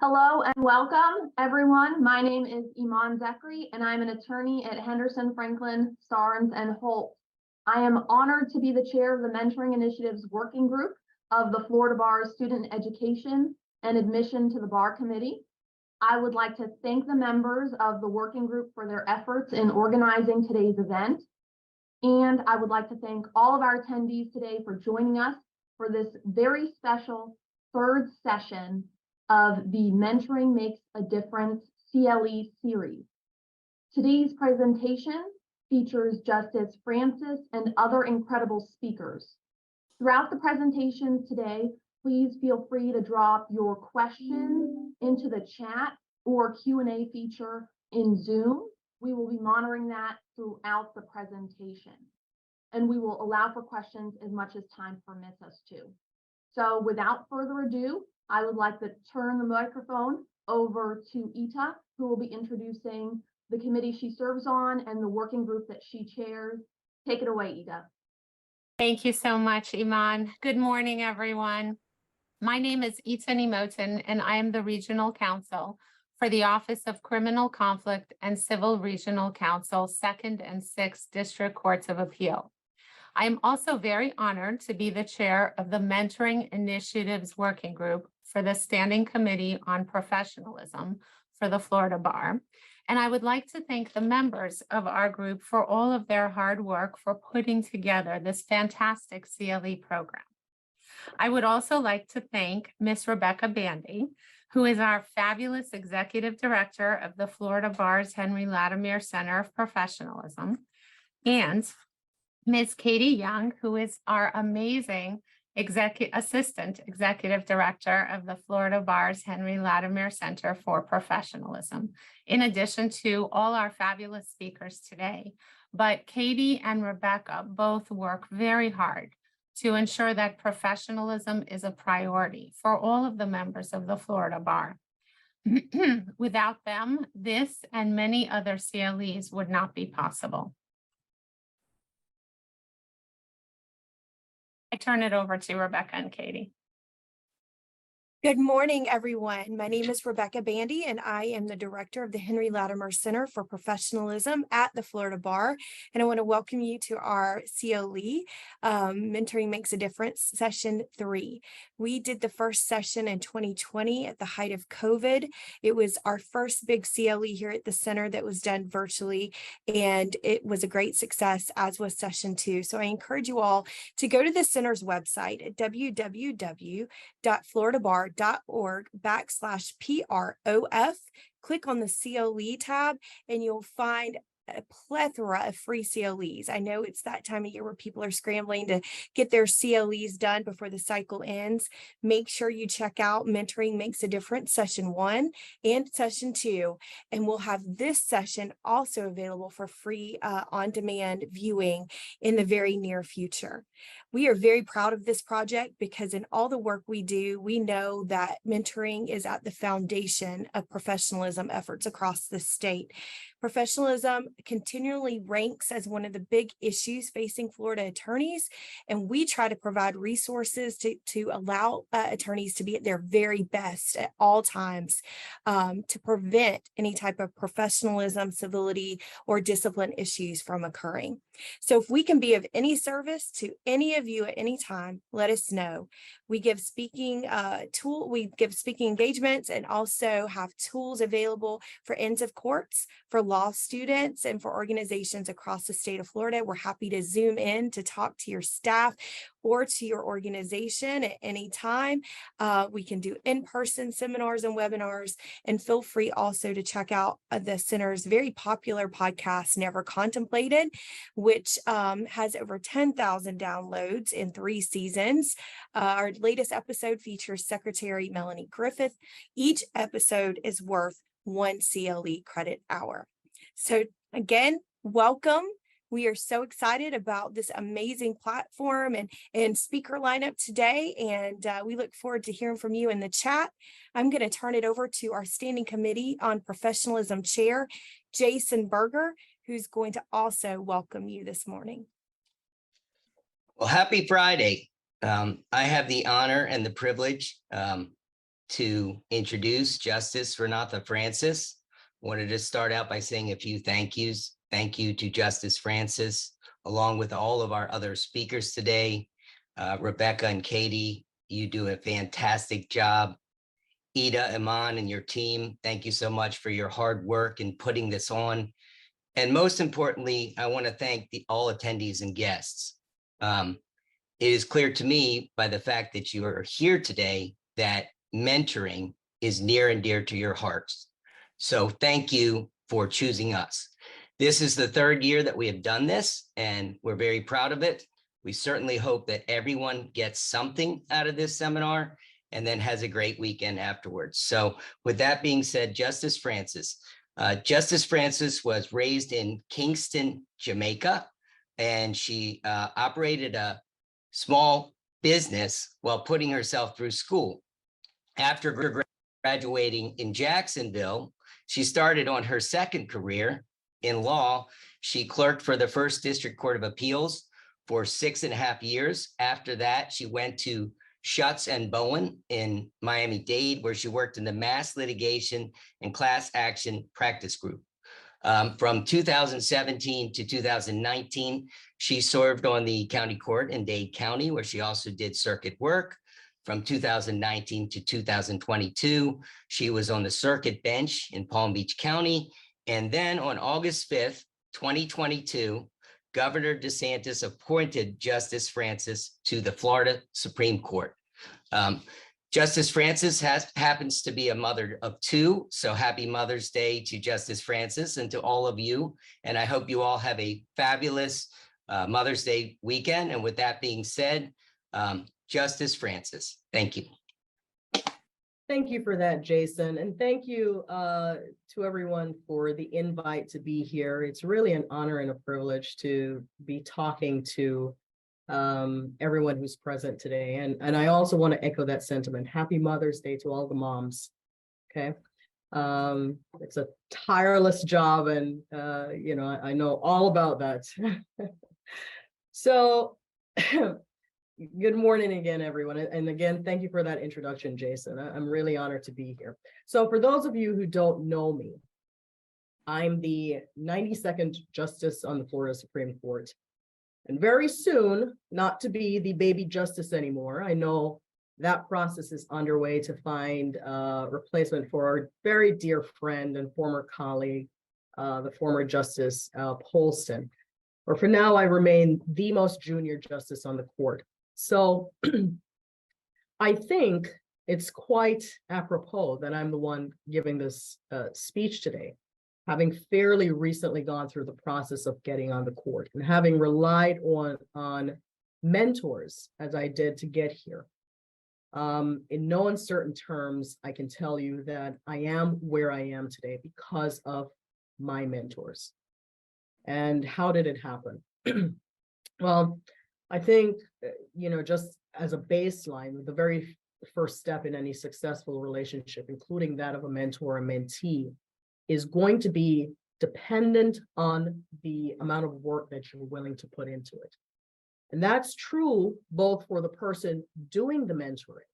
Hello and welcome, everyone. My name is Iman Zekri, and I'm an attorney at Henderson, Franklin, Starnes, and Holt. I am honored to be the chair of the Mentoring Initiatives Working Group of the Florida Bar Student Education and Admission to the Bar Committee. I would like to thank the members of the working group for their efforts in organizing today's event. And I would like to thank all of our attendees today for joining us for this very special third session of the Mentoring Makes a Difference CLE series. Today's presentation features Justice Francis and other incredible speakers. Throughout the presentations today, please feel free to drop your questions into the chat or Q&A feature in Zoom. We will be monitoring that throughout the presentation, and we will allow for questions as much as time permits us to. So without further ado, I would like to turn the microphone over to Ita, who will be introducing the committee she serves on and the working group that she chairs. Take it away, Ita. Thank you so much, Iman. Good morning, everyone. My name is Ita Nemotin, and I am the Regional Counsel for the Office of Criminal Conflict and Civil Regional Counsel, 2nd and 6th District Courts of Appeal. I am also very honored to be the chair of the Mentoring Initiatives Working Group for the Standing Committee on Professionalism for the Florida Bar. And I would like to thank the members of our group for all of their hard work for putting together this fantastic CLE program. I would also like to thank Ms. Rebecca Bandy, who is our fabulous Executive Director of the Florida Bar's Henry Latimer Center of Professionalism, and Ms. Katie Young, who is our amazing Assistant Executive Director of the Florida Bar's Henry Latimer Center for Professionalism, in addition to all our fabulous speakers today. But Katie and Rebecca both work very hard to ensure that professionalism is a priority for all of the members of the Florida Bar. Without them, this and many other CLEs would not be possible. I turn it over to Rebecca and Katie. Good morning, everyone. My name is Rebecca Bandy, and I am the director of the Henry Latimer Center for Professionalism at the Florida Bar. And I want to welcome you to our CLE, Mentoring Makes a Difference, session 3. We did the first session in 2020 at the height of COVID. It was our first big CLE here at the center that was done virtually, and it was a great success, as was session 2. So I encourage you all to go to the center's website at www.floridabар.org/PROF. Click on the CLE tab and you'll find a plethora of free CLEs. I know it's that time of year where people are scrambling to get their CLEs done before the cycle ends. Make sure you check out Mentoring Makes a Difference session 1 and session 2, and we'll have this session also available for free on-demand viewing in the very near future. We are very proud of this project because in all the work we do, we know that mentoring is at the foundation of professionalism efforts across the state. Professionalism continually ranks as one of the big issues facing Florida attorneys, and we try to provide resources to allow attorneys to be at their very best at all times to prevent any type of professionalism, civility, or discipline issues from occurring. So if we can be of any service to any of you at any time, let us know. We give speaking engagements and also have tools available for ends of courts, for law students, and for organizations across the state of Florida. We're happy to Zoom in to talk to your staff or to your organization at any time. We can do in-person seminars and webinars, and feel free also to check out the center's very popular podcast, Never Contemplated, which has over 10,000 downloads in 3 seasons. Our latest episode features Secretary Melanie Griffith. Each episode is worth 1 CLE credit hour. So again, welcome. We are so excited about this amazing platform and speaker lineup today, and we look forward to hearing from you in the chat. I'm going to turn it over to our Standing Committee on Professionalism Chair, Jason Berger, who's going to also welcome you this morning. Well, happy Friday. I have the honor and the privilege to introduce Justice Renatha Francis. Wanted to start out by saying a few thank yous. Thank you to Justice Francis, along with all of our other speakers today. Rebecca and Katie, you do a fantastic job. Ida, Iman, and your team, thank you so much for your hard work in putting this on. And most importantly, I want to thank all attendees and guests. It is clear to me by the fact that you are here today that mentoring is near and dear to your hearts. So thank you for choosing us. This is the third year that we have done this, and we're very proud of it. We certainly hope that everyone gets something out of this seminar and then has a great weekend afterwards. So with that being said, Justice Francis. Justice Francis was raised in Kingston, Jamaica, and she operated a small business while putting herself through school. After graduating in Jacksonville, she started on her second career in law. She clerked for the First District Court of Appeals for 6.5 years. After that, she went to Schutz and Bowen in Miami-Dade, where she worked in the mass litigation and class action practice group. From 2017 to 2019, she served on the county court in Dade County, where she also did circuit work. From 2019 to 2022, she was on the circuit bench in Palm Beach County. And then on August 5th, 2022, Governor DeSantis appointed Justice Francis to the Florida Supreme Court. Justice Francis happens to be a mother of two, so happy Mother's Day to Justice Francis and to all of you. And I hope you all have a fabulous Mother's Day weekend. And with that being said, Justice Francis, thank you. Thank you for that, Jason. And thank you to everyone for the invite to be here. It's really an honor and a privilege to be talking to everyone who's present today. And I also want to echo that sentiment. Happy Mother's Day to all the moms. Okay. It's a tireless job, and I know all about that. So good morning again, everyone. And again, thank you for that introduction, Jason. I'm really honored to be here. So for those of you who don't know me, I'm the 92nd Justice on the Florida Supreme Court. And very soon, not to be the baby justice anymore. I know that process is underway to find a replacement for our very dear friend and former colleague, the former Justice Polston. Or for now, I remain the most junior justice on the court. So I think it's quite apropos that I'm the one giving this speech today, having fairly recently gone through the process of getting on the court and having relied on mentors as I did to get here. In no uncertain terms, I can tell you that I am where I am today because of my mentors. And how did it happen? Well, I think, just as a baseline, the very first step in any successful relationship, including that of a mentor or mentee, is going to be dependent on the amount of work that you're willing to put into it. And that's true both for the person doing the mentoring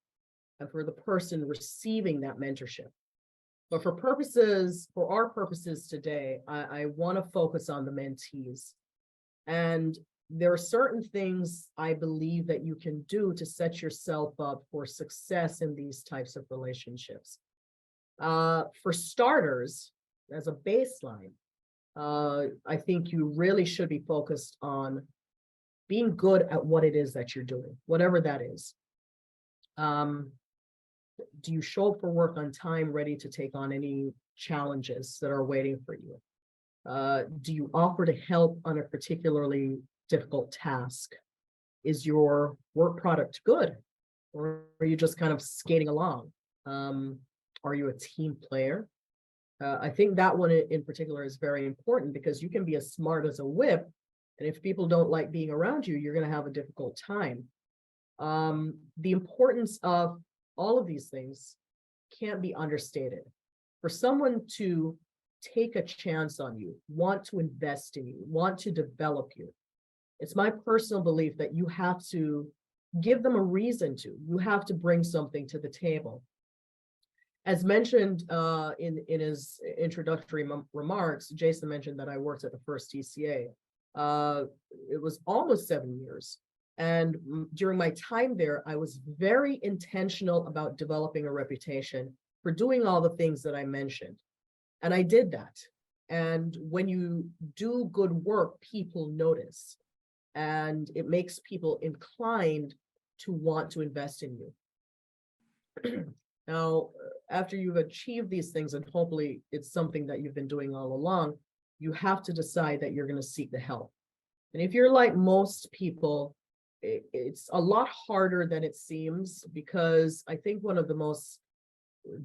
and for the person receiving that mentorship. But for our purposes today, I want to focus on the mentees. And there are certain things I believe that you can do to set yourself up for success in these types of relationships. For starters, as a baseline, I think you really should be focused on being good at what it is that you're doing, whatever that is. Do you show up for work on time, ready to take on any challenges that are waiting for you? Do you offer to help on a particularly difficult task? Is your work product good? Or are you just kind of skating along? Are you a team player? I think that one in particular is very important because you can be as smart as a whip, and if people don't like being around you, you're going to have a difficult time. The importance of all of these things can't be understated. For someone to take a chance on you, want to invest in you, want to develop you, it's my personal belief that you have to give them a reason to. You have to bring something to the table. As mentioned in his introductory remarks, Jason mentioned that I worked at the first TCA. It was almost 7 years. And during my time there, I was very intentional about developing a reputation for doing all the things that I mentioned. And I did that. And when you do good work, people notice. And it makes people inclined to want to invest in you. Now, after you've achieved these things, and hopefully it's something that you've been doing all along, you have to decide that you're going to seek the help. And if you're like most people, it's a lot harder than it seems, because I think one of the most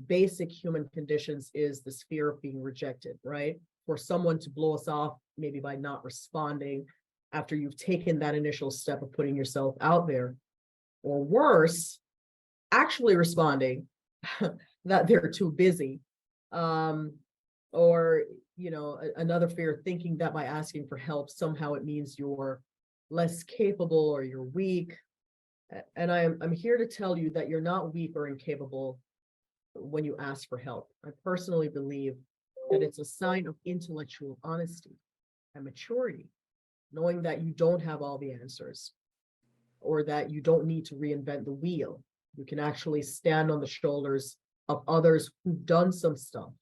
basic human conditions is this fear of being rejected, right? For someone to blow us off, maybe by not responding after you've taken that initial step of putting yourself out there, or worse, actually responding that they're too busy, or another fear, thinking that by asking for help somehow it means you're less capable or you're weak. And I'm here to tell you that you're not weak or incapable when you ask for help. I personally believe that it's a sign of intellectual honesty and maturity, knowing that you don't have all the answers, or that you don't need to reinvent the wheel. You can actually stand on the shoulders of others who've done some stuff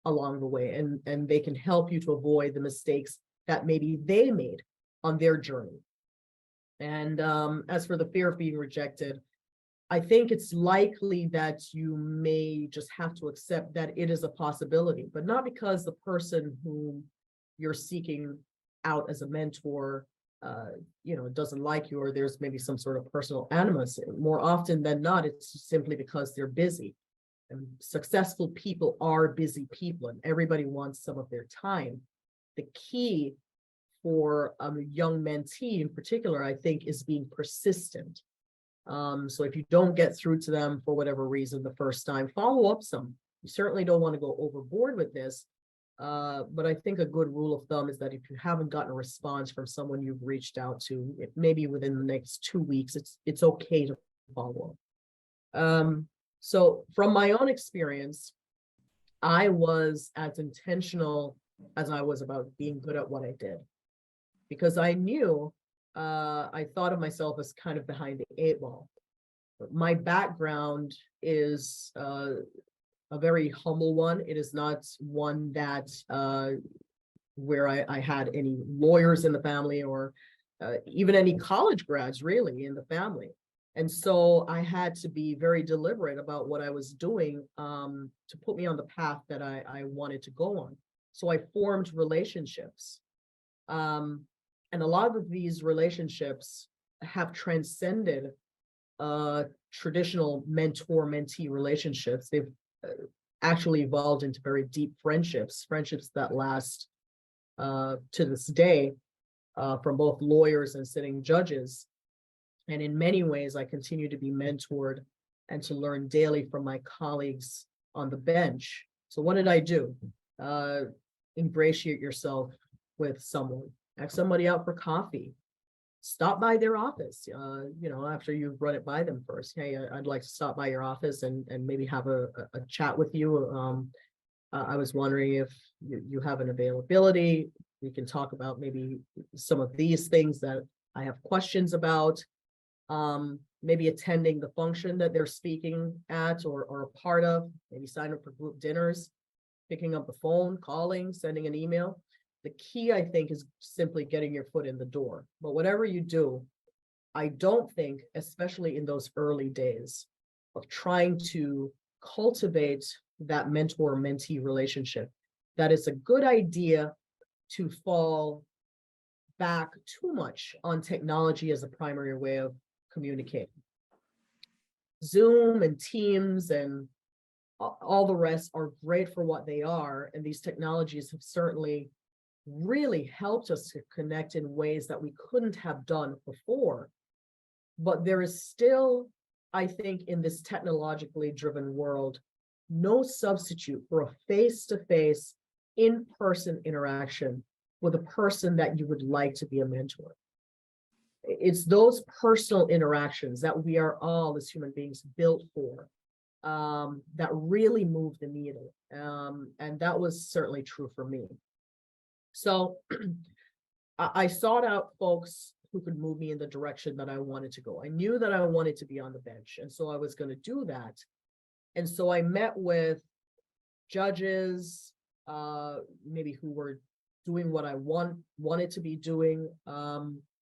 along the way, and they can help you to avoid the mistakes that maybe they made on their journey. And as for the fear of being rejected, I think it's likely that you may just have to accept that it is a possibility, but not because the person whom you're seeking out as a mentor doesn't like you, or there's maybe some sort of personal animus. More often than not, it's simply because they're busy. And successful people are busy people, and everybody wants some of their time. The key for a young mentee in particular, I think, is being persistent. So if you don't get through to them for whatever reason the first time, follow up some. You certainly don't want to go overboard with this. But I think a good rule of thumb is that if you haven't gotten a response from someone you've reached out to, maybe within the next 2 weeks, it's okay to follow up. So from my own experience, I was as intentional as I was about being good at what I did, because I knew I thought of myself as kind of behind the 8 ball. My background is a very humble one. It is not one that where I had any lawyers in the family, or even any college grads really in the family. And so I had to be very deliberate about what I was doing to put me on the path that I wanted to go on. So I formed relationships. And a lot of these relationships have transcended traditional mentor-mentee relationships. They've actually evolved into very deep friendships that last to this day, from both lawyers and sitting judges. And in many ways, I continue to be mentored and to learn daily from my colleagues on the bench. So what did I do? Ingratiate yourself with someone. Ask somebody out for coffee. Stop by their office, after you've run it by them first. Hey, I'd like to stop by your office and maybe have a chat with you. I was wondering if you have an availability. We can talk about maybe some of these things that I have questions about. Maybe attending the function that they're speaking at or a part of, maybe sign up for group dinners, picking up the phone, calling, sending an email. The key, I think, is simply getting your foot in the door. But whatever you do, I don't think, especially in those early days of trying to cultivate that mentor-mentee relationship, that it's a good idea to fall back too much on technology as a primary way of communicating. Zoom and Teams and all the rest are great for what they are, and these technologies have certainly really helped us to connect in ways that we couldn't have done before. But there is still, I think, in this technologically driven world, no substitute for a face-to-face, in-person interaction with a person that you would like to be a mentor. It's those personal interactions that we are all, as human beings, built for. that really moved the needle. And that was certainly true for me. So I sought out folks who could move me in the direction that I wanted to go. I knew that I wanted to be on the bench, and so I was going to do that. And so I met with judges, maybe who were doing what I wanted to be doing,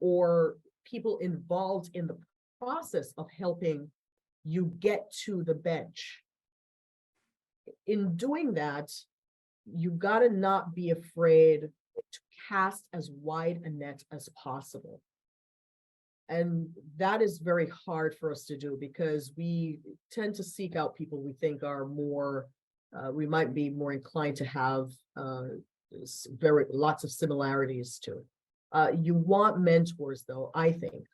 or people involved in the process of helping you get to the bench. In doing that, you got to not be afraid to cast as wide a net as possible. And that is very hard for us to do because we tend to seek out people we think are more, we might be more inclined to have lots of similarities to. You want mentors, though, I think,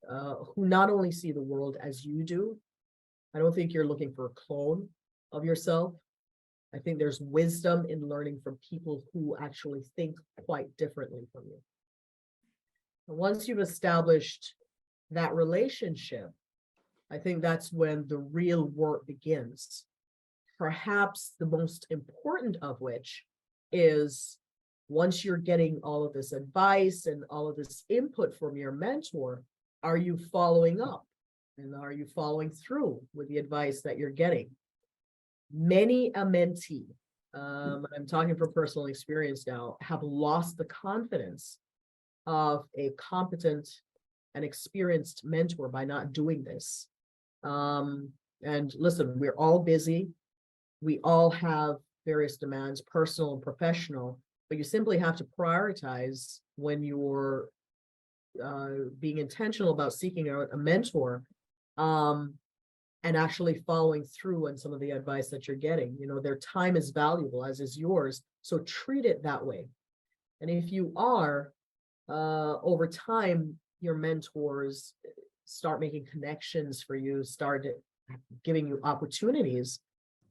who not only see the world as you do. I don't think you're looking for a clone of yourself. I think there's wisdom in learning from people who actually think quite differently from you. And once you've established that relationship, I think that's when the real work begins. Perhaps the most important of which is, once you're getting all of this advice and all of this input from your mentor, are you following up? And are you following through with the advice that you're getting? Many a mentee, I'm talking from personal experience now, have lost the confidence of a competent and experienced mentor by not doing this. And listen, we're all busy. We all have various demands, personal and professional, but you simply have to prioritize when you're being intentional about seeking out a mentor, and actually following through on some of the advice that you're getting. You know, their time is valuable, as is yours, so treat it that way. And if you are, over time, your mentors start making connections for you, start giving you opportunities.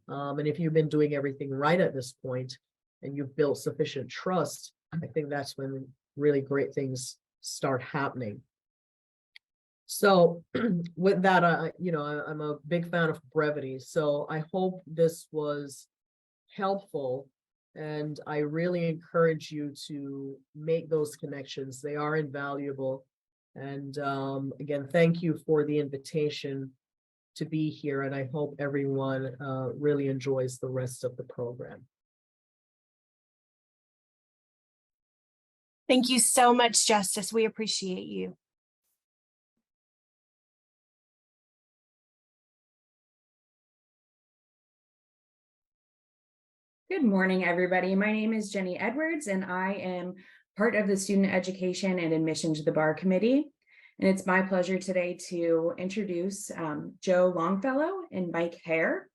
And if you've been doing everything right at this point and you've built sufficient trust, I think that's when really great things start happening. So with that, I'm a big fan of brevity. So I hope this was helpful. And I really encourage you to make those connections. They are invaluable. And again, thank you for the invitation to be here. And I hope everyone really enjoys the rest of the program. Thank you so much, Justice. We appreciate you. Good morning, everybody. My name is Jenny Edwards, and I am part of the Student Education and Admission to the Bar Committee. And it's my pleasure today to introduce Joe Longfellow and Mike Haire.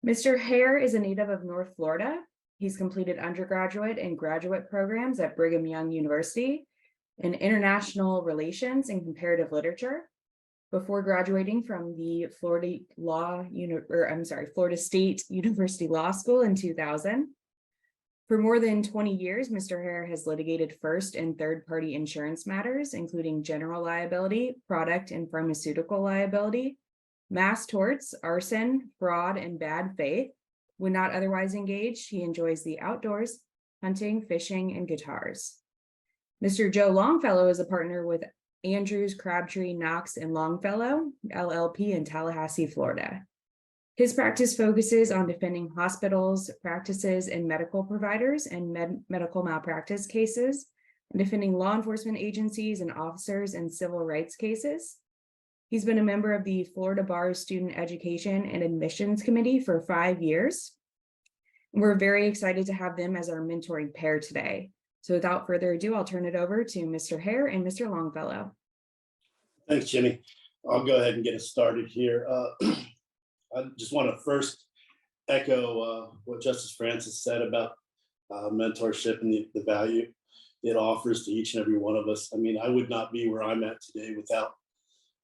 Mr. Haire is a native of North Florida. He's completed undergraduate and graduate programs at Brigham Young University in International Relations and Comparative Literature before graduating from the Florida State University Law School in 2000. For more than 20 years, Mr. Haire has litigated first and third-party insurance matters, including general liability, product and pharmaceutical liability, mass torts, arson, fraud, and bad faith. When not otherwise engaged, he enjoys the outdoors, hunting, fishing, and guitars. Mr. Joe Longfellow is a partner with Andrews, Crabtree, Knox, and Longfellow, LLP in Tallahassee, Florida. His practice focuses on defending hospitals, practices, and medical providers in medical malpractice cases, and defending law enforcement agencies and officers in civil rights cases. He's been a member of the Florida Bar's Student Education and Admissions Committee for 5 years. We're very excited to have them as our mentoring pair today. So without further ado, I'll turn it over to Mr. Haire and Mr. Longfellow. Thanks, Jenny. I'll go ahead and get us started here. I just want to first echo what Justice Francis said about mentorship and the value it offers to each and every one of us. I mean, I would not be where I'm at today without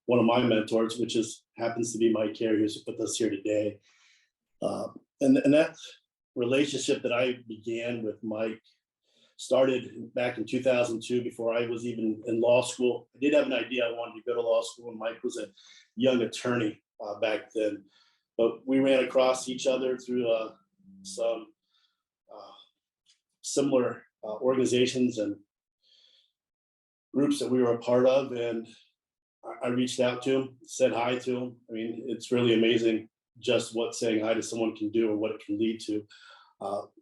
one of my mentors, which happens to be Mike Haire, who's with us here today. And that relationship that I began with Mike started back in 2002, before I was even in law school. I did have an idea I wanted to go to law school, and Mike was a young attorney back then. but we ran across each other through some similar organizations and groups that we were a part of, and I reached out to him, said hi to him. I mean, it's really amazing just what saying hi to someone can do and what it can lead to.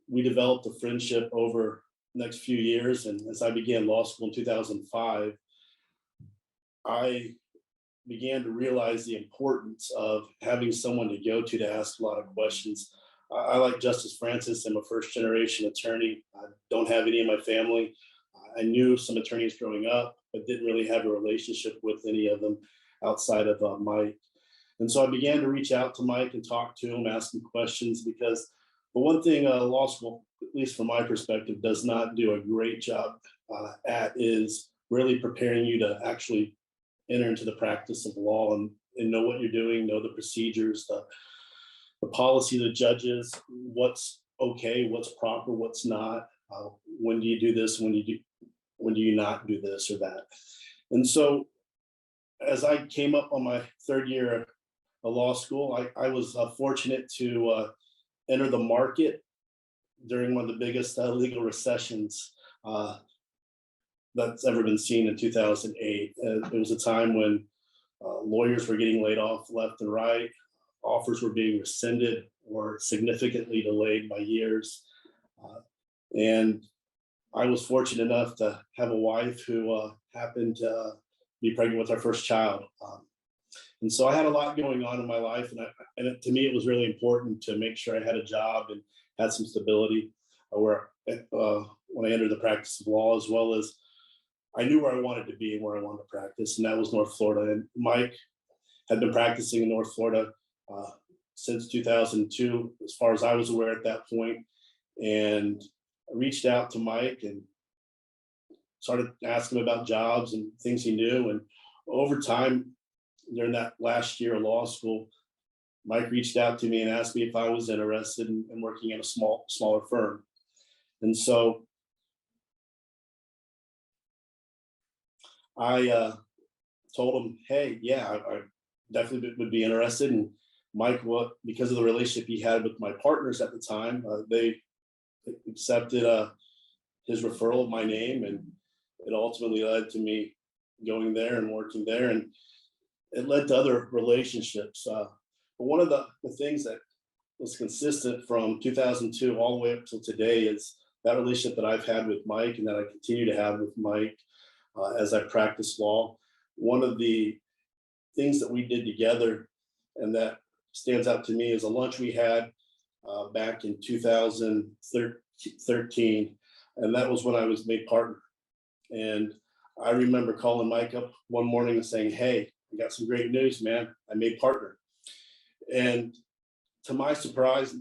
We developed a friendship over the next few years, and as I began law school in 2005, I began to realize the importance of having someone to go to ask a lot of questions. I like Justice Francis. I'm a first-generation attorney. I don't have any in my family. I knew some attorneys growing up, but didn't really have a relationship with any of them outside of Mike. And so I began to reach out to Mike and talk to him, ask him questions, because the one thing law school, at least from my perspective, does not do a great job at is really preparing you to actually enter into the practice of law and know what you're doing, know the procedures, the policy of the judges, what's okay, what's proper, what's not. When do you do this? When do you not do this or that? And so as I came up on my third year of law school, I was fortunate to enter the market during one of the biggest legal recessions that's ever been seen in 2008. It was a time when lawyers were getting laid off left and right, offers were being rescinded or significantly delayed by years. And I was fortunate enough to have a wife who happened to be pregnant with our first child. And so I had a lot going on in my life, to me, it was really important to make sure I had a job and had some stability when I entered the practice of law, as well as I knew where I wanted to be and where I wanted to practice, and that was North Florida. And Mike had been practicing in North Florida since 2002, as far as I was aware at that point. And I reached out to Mike and started asking him about jobs and things he knew. And over time, during that last year of law school, Mike reached out to me and asked me if I was interested in working in a smaller firm. And so I told him, hey, yeah, I definitely would be interested. And Mike, because of the relationship he had with my partners at the time, they accepted his referral of my name, and it ultimately led to me going there and working there, and it led to other relationships. But one of the things that was consistent from 2002 all the way up till today is that relationship that I've had with Mike and that I continue to have with Mike as I practice law. One of the things that we did together and that stands out to me is a lunch we had back in 2013, and that was when I was made partner. And I remember calling Mike up one morning and saying, hey, I got some great news, man. I made partner. And to my surprise,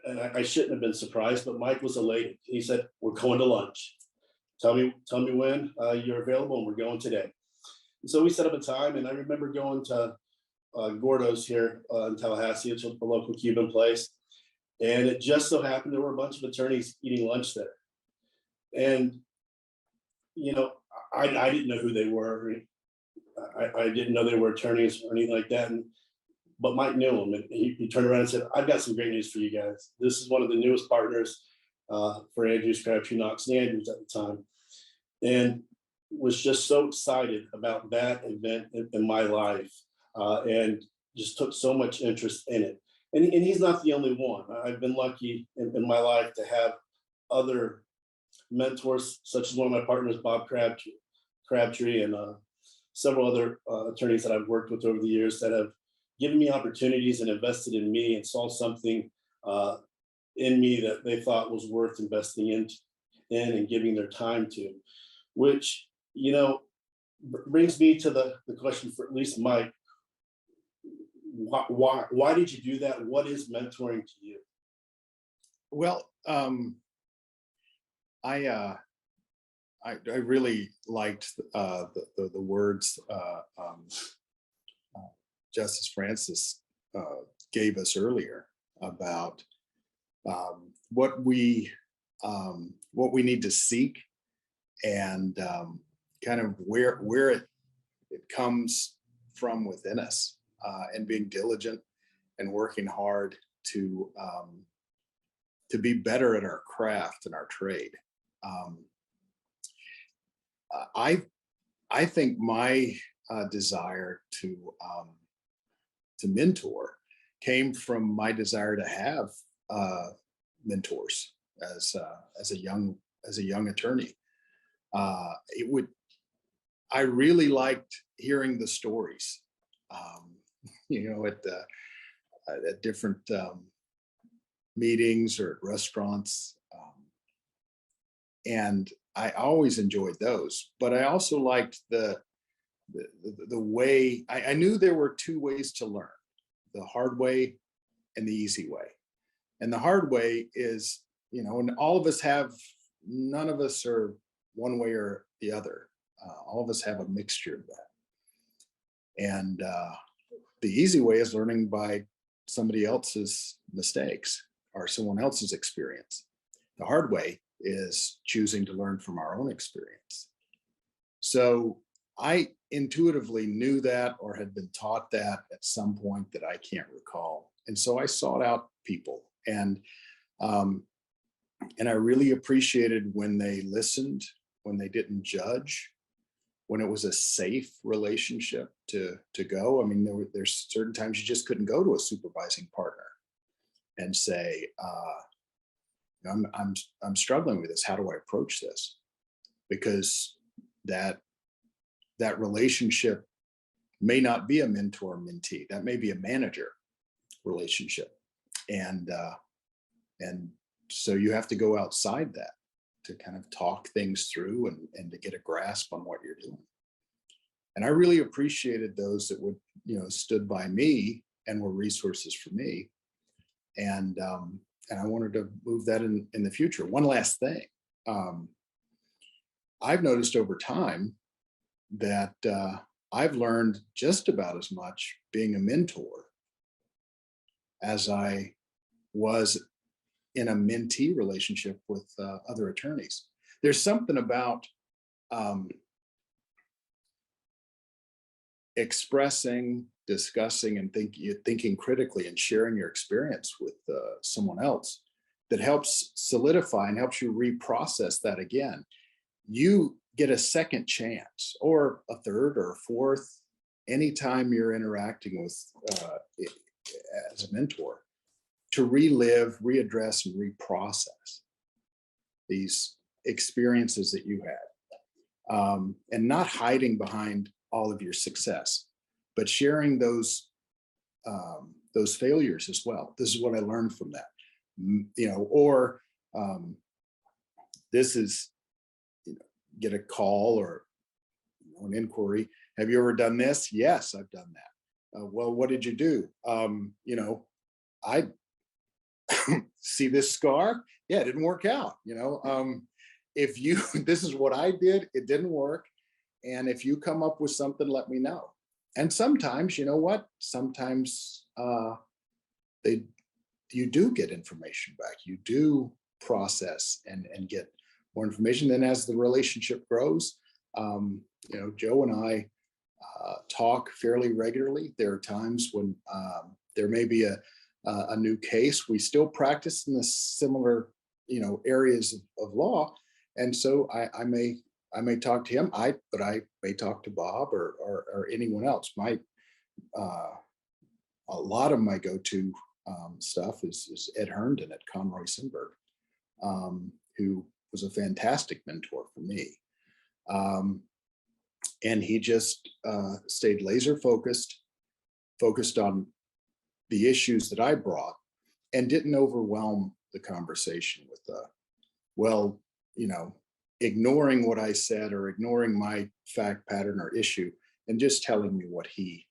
and I shouldn't have been surprised, but Mike was elated. He said, we're going to lunch. Tell me when you're available, and we're going today. And so we set up a time, and I remember going to Gordo's here in Tallahassee. It's a local Cuban place. And it just so happened there were a bunch of attorneys eating lunch there. And, you know, I didn't know who they were. I didn't know they were attorneys or anything like that. But Mike knew them, and he turned around and said, I've got some great news for you guys. This is one of the newest partners for Andrews, Crabtree, Knox, and Andrews at the time. And was just so excited about that event in my life, and just took so much interest in it. And he's not the only one. I've been lucky in my life to have other mentors, such as one of my partners, Bob Crabtree, and several other attorneys that I've worked with over the years that have given me opportunities and invested in me and saw something in me that they thought was worth investing in and giving their time to, which, you know, brings me to the question for at least Mike. Why did you do that? What is mentoring to you? Well, I really liked the words Justice Francis gave us earlier about what we need to seek, and kind of where it comes from within us, and being diligent and working hard to be better at our craft and our trade. I think my desire to mentor came from my desire to have mentors as a young attorney. I really liked hearing the stories, at different meetings or at restaurants, and I always enjoyed those. But I also liked the way. I knew there were two ways to learn: the hard way and the easy way. And the hard way is, and all of us have. None of us are one way or the other. All of us have a mixture of that. And the easy way is learning by somebody else's mistakes or someone else's experience. The hard way is choosing to learn from our own experience. So I intuitively knew that or had been taught that at some point that I can't recall. And so I sought out people, and I really appreciated when they listened, when they didn't judge, when it was a safe relationship to go. I mean, there's certain times you just couldn't go to a supervising partner and say, I'm struggling with this. How do I approach this? Because that relationship may not be a mentor-mentee. That may be a manager relationship, and so you have to go outside that to kind of talk things through and to get a grasp on what you're doing. And I really appreciated those that would, stood by me and were resources for me. And I wanted to move that in the future. One last thing. I've noticed over time that I've learned just about as much being a mentor as I was in a mentee relationship with other attorneys. There's something about expressing, discussing, and thinking critically and sharing your experience with someone else that helps solidify and helps you reprocess that again. You get a second chance, or a third or a fourth, anytime you're interacting with as a mentor, to relive, readdress, and reprocess these experiences that you had, and not hiding behind all of your success, but sharing those failures as well. This is what I learned from that, or this is, get a call or an inquiry. Have you ever done this? Yes, I've done that. Well, what did you do? I see this scar. Yeah, it didn't work out. If you, this is what I did, it didn't work. And if you come up with something, let me know. And sometimes, sometimes you do get information back. You do process and get more information. Then as the relationship grows, Joe and I talk fairly regularly. There are times when there may be a new case. We still practice in the similar, areas of law. And so I may talk to him, but I may talk to Bob or anyone else. A lot of my go-to stuff is Ed Herndon at Conroy Sinberg, who was a fantastic mentor for me. And he just stayed laser focused on the issues that I brought, and didn't overwhelm the conversation with ignoring what I said or ignoring my fact pattern or issue, and just telling me what he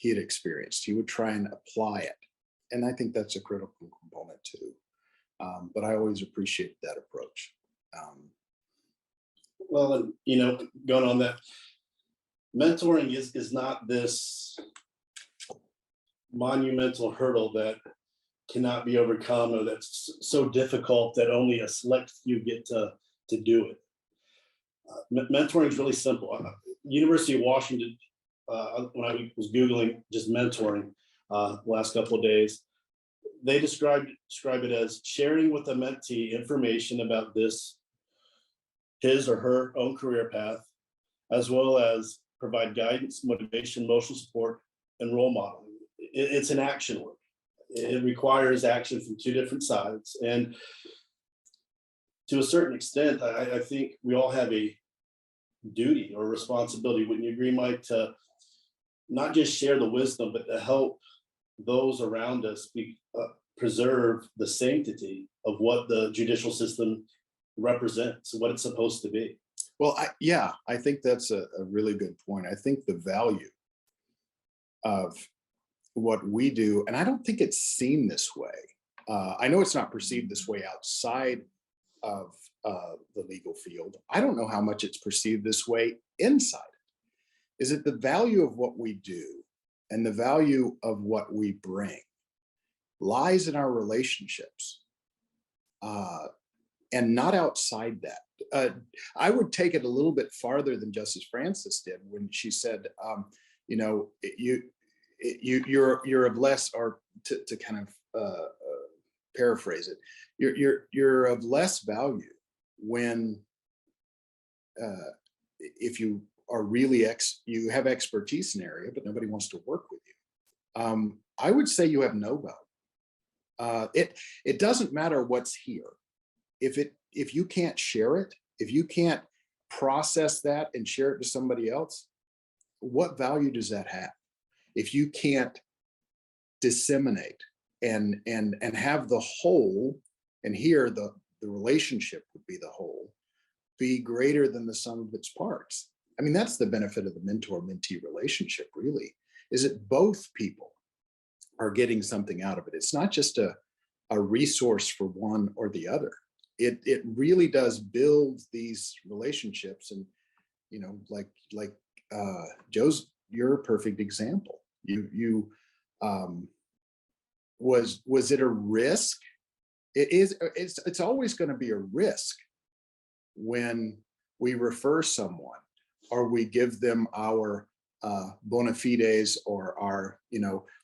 had experienced. He would try and apply it. And I think that's a critical component too. But I always appreciate that approach. Well, going on that, mentoring is not this monumental hurdle that cannot be overcome, or that's so difficult that only a select few get to do it. Mentoring is really simple. University of Washington, when I was Googling just mentoring, last couple of days. They describe it as sharing with a mentee information about his or her own career path, as well as provide guidance, motivation, emotional support, and role modeling. It's an action word. It requires action from two different sides. And to a certain extent, I think we all have a duty or responsibility, wouldn't you agree, Mike, to not just share the wisdom, but to help those around us preserve the sanctity of what the judicial system represents, what it's supposed to be. Well, I think that's a really good point. I think the value of what we do, and I don't think it's seen this way. I know it's not perceived this way outside of the legal field. I don't know how much it's perceived this way inside it. Is it the value of what we do and the value of what we bring lies in our relationships and not outside that. I would take it a little bit farther than Justice Francis did when she said, you're of less, or to kind of paraphrase it, you're of less value when if you are really you have expertise in an area, but nobody wants to work with you. I would say you have no value. It doesn't matter what's here. If you can't share it, if you can't process that and share it to somebody else, what value does that have? If you can't disseminate and have the whole, and here the relationship would be the whole, be greater than the sum of its parts. I mean, that's the benefit of the mentor-mentee relationship, really, is that both people are getting something out of it. It's not just a resource for one or the other. It really does build these relationships. And, like Joe's, you're a perfect example. Was it a risk? It's always going to be a risk when we refer someone or we give them our bona fides or our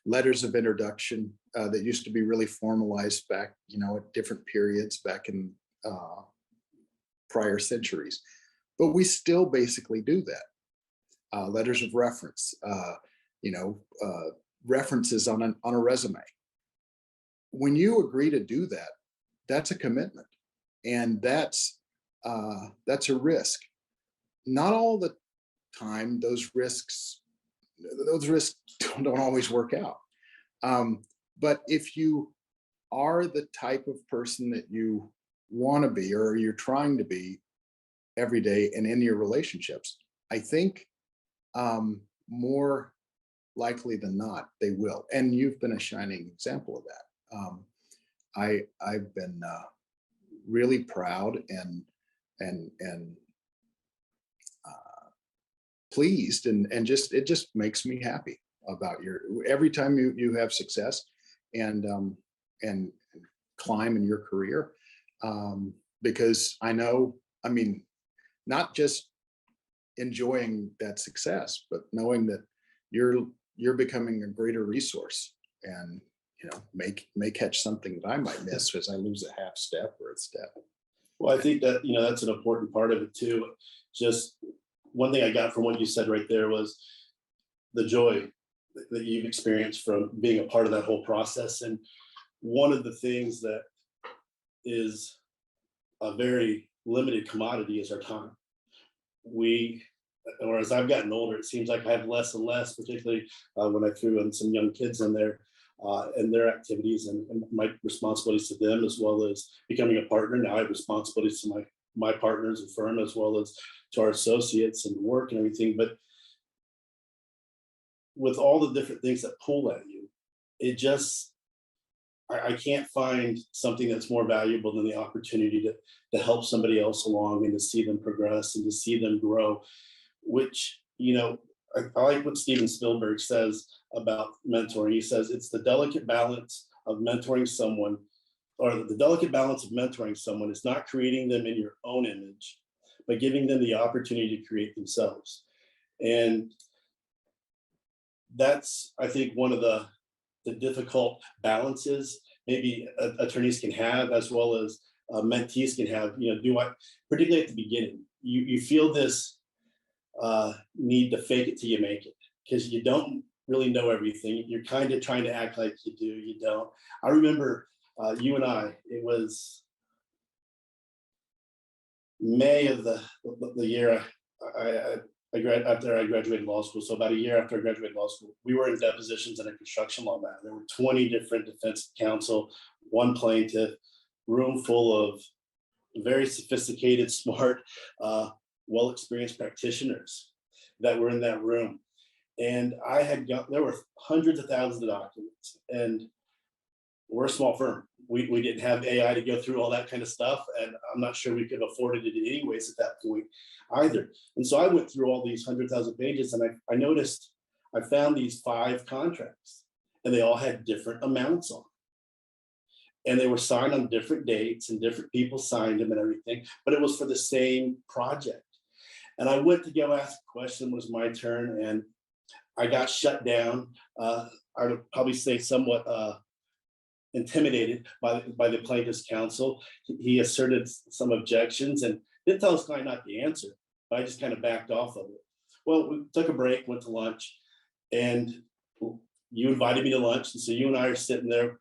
letters of introduction that used to be really formalized back at different periods back in prior centuries, but we still basically do that. Letters of reference, references on a resume. When you agree to do that, that's a commitment, and that's a risk. Not all the time those risks don't always work out. But if you are the type of person that you want to be or you're trying to be every day and in your relationships, I think more likely than not they will. And you've been a shining example of that. I've been really proud and pleased and it just makes me happy about every time you have success and climb in your career, because I know, not just enjoying that success, but knowing that you're becoming a greater resource and may catch something that I might miss as I lose a half step or a step. Well, I think that that's an important part of it too. Just one thing I got from what you said right there was the joy that you've experienced from being a part of that whole process. And one of the things that is a very limited commodity is our time. Or as I've gotten older, it seems like I have less and less, particularly when I threw in some young kids in there and their activities and my responsibilities to them, as well as becoming a partner. Now I have responsibilities to my partners and firm, as well as to our associates and work and everything. But with all the different things that pull at you, I can't find something that's more valuable than the opportunity to help somebody else along and to see them progress and to see them grow, which, I like what Steven Spielberg says about mentoring. He says it's the delicate balance of mentoring someone, or the delicate balance of mentoring someone is not creating them in your own image, but giving them the opportunity to create themselves. And that's, I think, one of the the difficult balances maybe attorneys can have, as well as mentees can have. Particularly at the beginning, you feel this need to fake it till you make it, because you don't really know everything. You're kind of trying to act like you do, you don't. I remember you and I, it was May of the year after I graduated law school. So about a year after I graduated law school, we were in depositions in a construction law matter. There were 20 different defense counsel, one plaintiff, room full of very sophisticated, smart, well-experienced practitioners that were in that room. And there were hundreds of thousands of documents, and we're a small firm. We didn't have AI to go through all that kind of stuff, and I'm not sure we could have afforded it anyways at that point either. And so I went through all these 100,000 pages, and I noticed I found these 5 contracts, and they all had different amounts on them. And they were signed on different dates, and different people signed them and everything, but it was for the same project. And I went to go ask a question, it was my turn, and I got shut down. I would probably say somewhat intimidated by the plaintiff's counsel. He asserted some objections and didn't tell his client not to answer, but I just kind of backed off of it. Well, we took a break, went to lunch, and you invited me to lunch. And so you and I are sitting there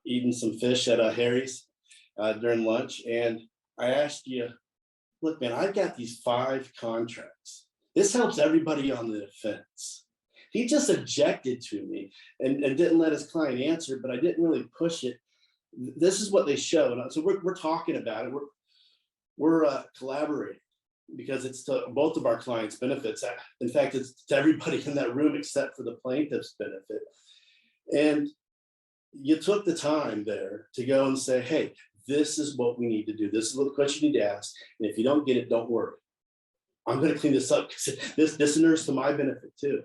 eating some fish at Haire's during lunch. And I asked you, look, man, I've got these 5 contracts. This helps everybody on the defense. He just objected to me and didn't let his client answer, but I didn't really push it. This is what they show. And so we're talking about it. We're collaborating because it's to both of our clients' benefits. In fact, it's to everybody in that room except for the plaintiff's benefit. And you took the time there to go and say, hey, this is what we need to do. This is what the question you need to ask. And if you don't get it, don't worry. I'm going to clean this up because this inures to my benefit too.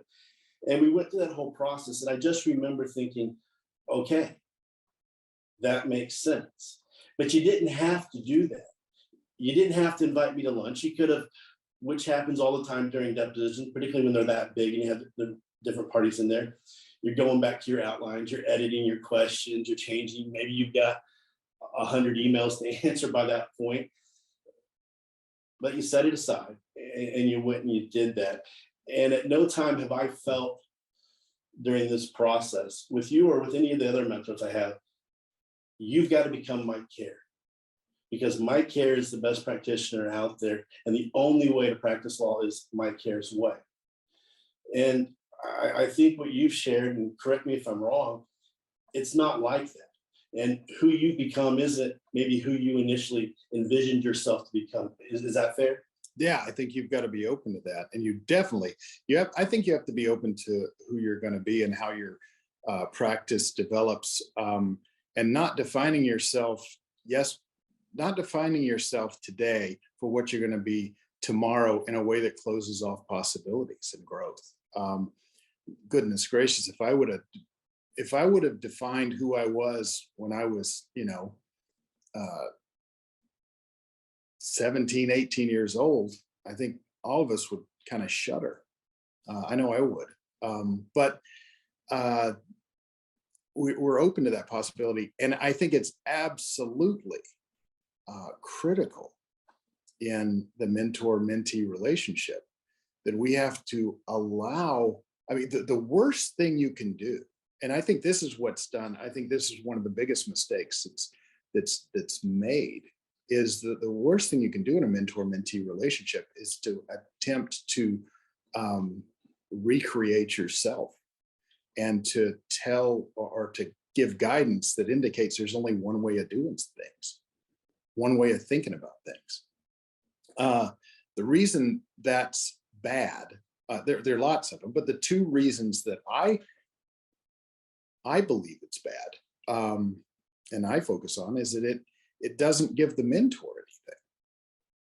And we went through that whole process. And I just remember thinking, okay, that makes sense. But you didn't have to do that. You didn't have to invite me to lunch. You could have, which happens all the time during depositions, particularly when they're that big and you have the different parties in there. You're going back to your outlines, you're editing your questions, you're changing. Maybe you've got 100 emails to answer by that point. But you set it aside and you went and you did that. And at no time have I felt during this process with you or with any of the other mentors I have, you've got to become Mike Haire, because Mike Haire is the best practitioner out there. And the only way to practice law is Mike Haire's way. And I think what you've shared, and correct me if I'm wrong, it's not like that. And who you become isn't maybe who you initially envisioned yourself to become. Is that fair? Yeah, I think you've got to be open to that. And I think you have to be open to who you're going to be and how your practice develops, and not defining yourself today for what you're going to be tomorrow in a way that closes off possibilities and growth. Goodness gracious, if I would have defined who I was when I was, 17, 18 years old, I think all of us would kind of shudder. I know I would. But we're open to that possibility. And I think it's absolutely critical in the mentor-mentee relationship that we have to allow. I mean, the worst thing you can do, and I think this is what's done, I think this is one of the biggest mistakes that's made, is the worst thing you can do in a mentor-mentee relationship is to attempt to recreate yourself and to tell or to give guidance that indicates there's only one way of doing things, one way of thinking about things. The reason that's bad, there are lots of them, but the 2 reasons that I believe it's bad, and I focus on, is that it doesn't give the mentor anything.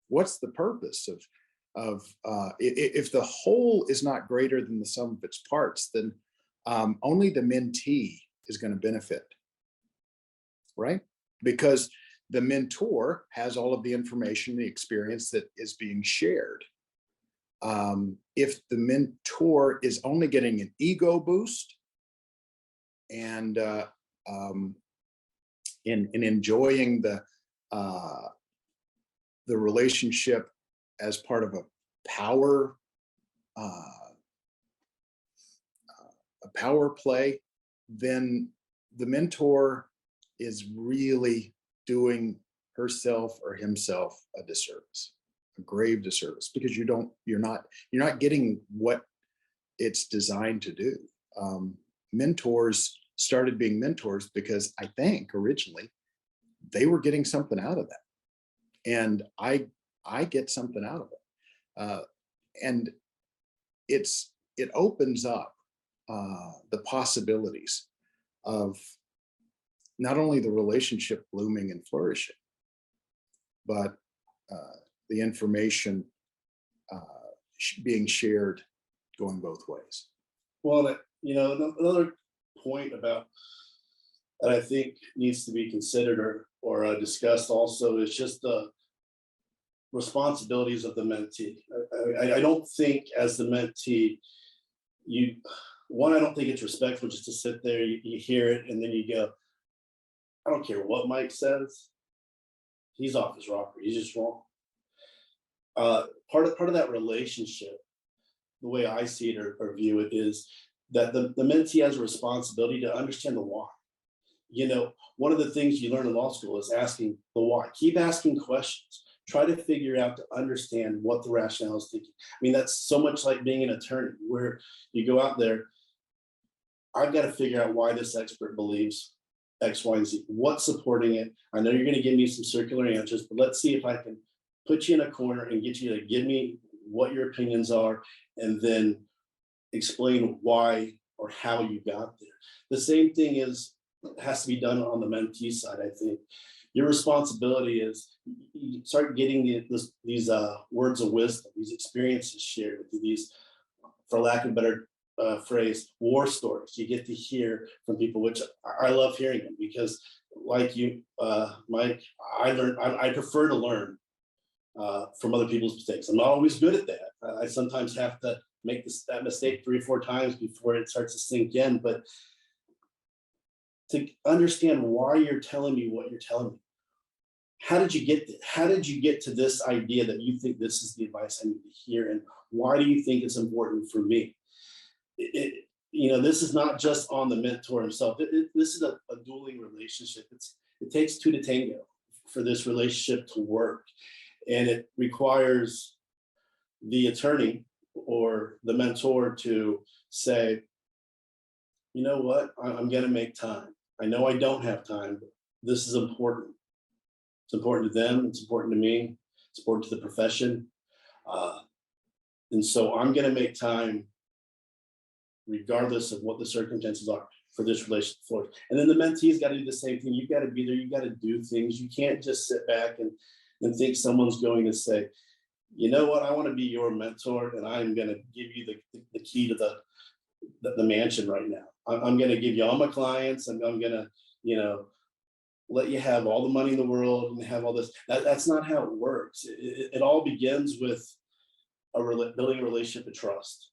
What's the purpose of if the whole is not greater than the sum of its parts, then only the mentee is going to benefit, right? Because the mentor has all of the information, the experience that is being shared. If the mentor is only getting an ego boost, and in enjoying the relationship as part of a power play, then the mentor is really doing herself or himself a disservice, a grave disservice, because you're not getting what it's designed to do. Mentors started being mentors because I think originally they were getting something out of that, and I get something out of it, and it opens up the possibilities of not only the relationship blooming and flourishing, but the information being shared going both ways. Well, another point about that I think needs to be considered or discussed also is just the responsibilities of the mentee. I don't think as the mentee, I don't think it's respectful just to sit there, you hear it, and then you go, I don't care what Mike says. He's off his rocker. He's just wrong. Part of that relationship, the way I see it or view it, is that the mentee has a responsibility to understand the why. One of the things you learn in law school is asking the why. Keep asking questions. Try to figure out to understand what the rationale is thinking. I mean, that's so much like being an attorney, where you go out there, I've got to figure out why this expert believes X, Y, and Z. What's supporting it? I know you're going to give me some circular answers, but let's see if I can put you in a corner and get you to give me what your opinions are, and then explain why or how you got there. The same thing has to be done on the mentee side. I think your responsibility is you start getting these words of wisdom, these experiences shared with you, these, for lack of a better phrase, war stories you get to hear from people, which I love hearing them, because like you, Mike, I prefer to learn from other people's mistakes. I'm not always good at that. I sometimes have to make that mistake 3 or 4 times before it starts to sink in, but to understand why you're telling me what you're telling me. How did you get there? How did you get to this idea that you think this is the advice I need to hear? And why do you think it's important for me? This is not just on the mentor himself. This is a dueling relationship. It takes 2 to tango for this relationship to work. And it requires the attorney or the mentor to say, you know what, I'm going to make time. I know I don't have time, but this is important. It's important to them. It's important to me. It's important to the profession. And so I'm going to make time regardless of what the circumstances are for this relationship to flourish. And then the mentee's got to do the same thing. You've got to be there. You've got to do things. You can't just sit back and think someone's going to say, you know what, I want to be your mentor, and I'm going to give you the key to the mansion right now. I'm going to give you all my clients, and I'm going to, let you have all the money in the world and have all this. That's not how it works. It all begins with building a relationship of trust.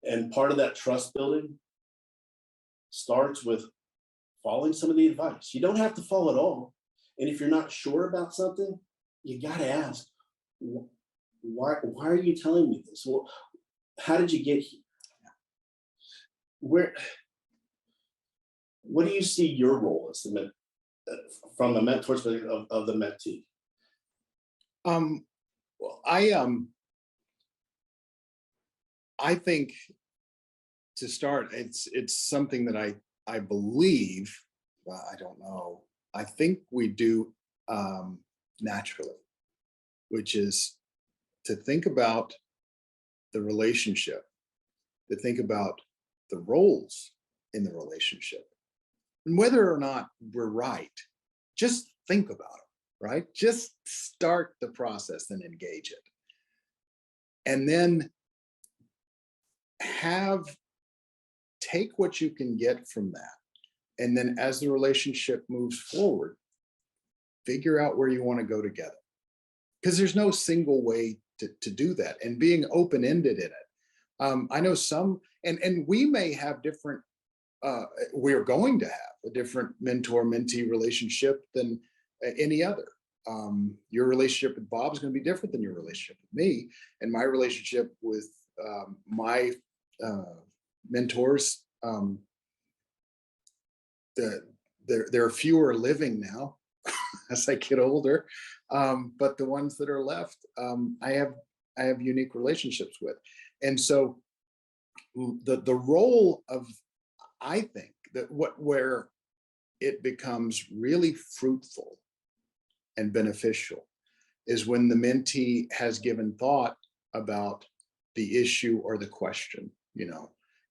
And part of that trust building starts with following some of the advice. You don't have to follow it all. And if you're not sure about something, you got to ask, why are you telling me this? Well, how did you get here? What do you see your role as from the mentor's perspective of the mentee? Well, I think to start, it's something that I believe, I don't know, I think we do naturally, which is to think about the relationship, to think about the roles in the relationship, and whether or not we're right, just think about it, right? Just start the process and engage it. And then take what you can get from that. And then as the relationship moves forward, figure out where you want to go together. Because there's no single way to do that, and being open-ended in it. I know some, and we may have different we're going to have a different mentor-mentee relationship than any other. Your relationship with Bob is going to be different than your relationship with me, and my relationship with my mentors. There are fewer living now as I get older, but the ones that are left, I have unique relationships with, and so the role of, I think that where it becomes really fruitful and beneficial is when the mentee has given thought about the issue or the question,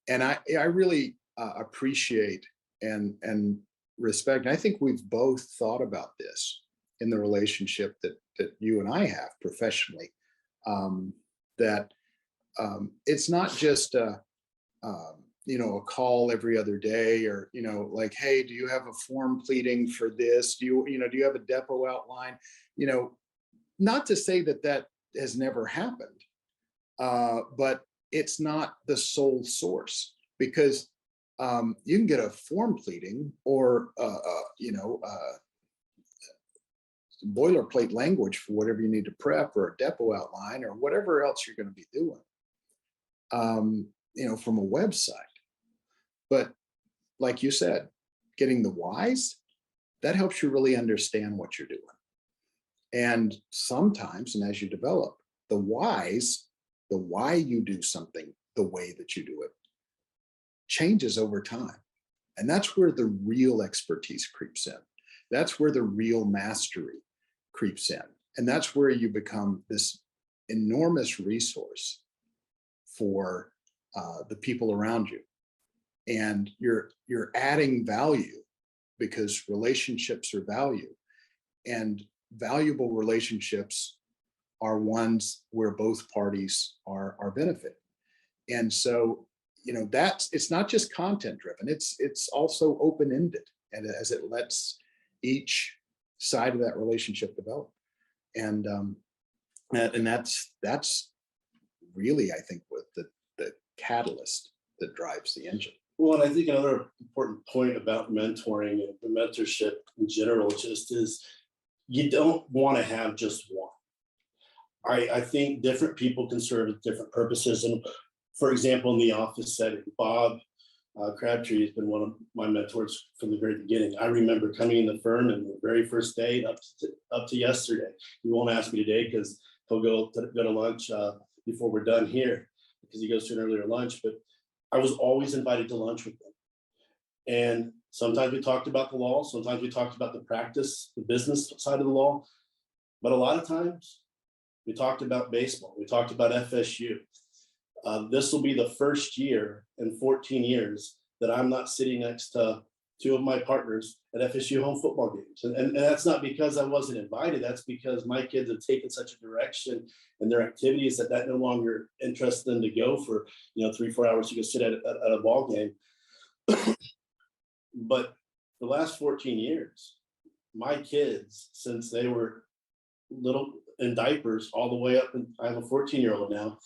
and I really appreciate and respect. And I think we've both thought about this in the relationship that you and I have professionally, that it's not just a call every other day, or, like, hey, do you have a form pleading for this? Do you have a depot outline? Not to say that has never happened, but it's not the sole source, because you can get a form pleading or, boilerplate language for whatever you need to prep, or a depot outline, or whatever else you're going to be doing, from a website. But like you said, getting the whys, that helps you really understand what you're doing. And sometimes, and as you develop the whys, the why you do something the way that you do it changes over time. And that's where the real expertise creeps in. That's where the real mastery creeps in. And that's where you become this enormous resource for the people around you. And you're adding value, because relationships are value, and valuable relationships are ones where both parties are benefiting. And so, it's not just content driven, it's also open-ended, and as it lets each side of that relationship develop. And that's really, I think, what the catalyst that drives the engine. Well, and I think another important point about mentoring and the mentorship in general just is you don't want to have just one. I think different people can serve different purposes. And for example, in the office setting, Bob Crabtree has been one of my mentors from the very beginning. I remember coming in the firm and the very first day up to yesterday. He won't ask me today because he'll go to lunch before we're done here, because he goes to an earlier lunch. But I was always invited to lunch with them. And sometimes we talked about the law, sometimes we talked about the practice, the business side of the law. But a lot of times we talked about baseball, we talked about FSU. This will be the first year in 14 years that I'm not sitting next to two of my partners at FSU home football games. And that's not because I wasn't invited, that's because my kids have taken such a direction in their activities that no longer interests them to go for 3-4 hours to go sit at a ball game. But the last 14 years, my kids, since they were little in diapers all the way up, and I have a 14-year-old now,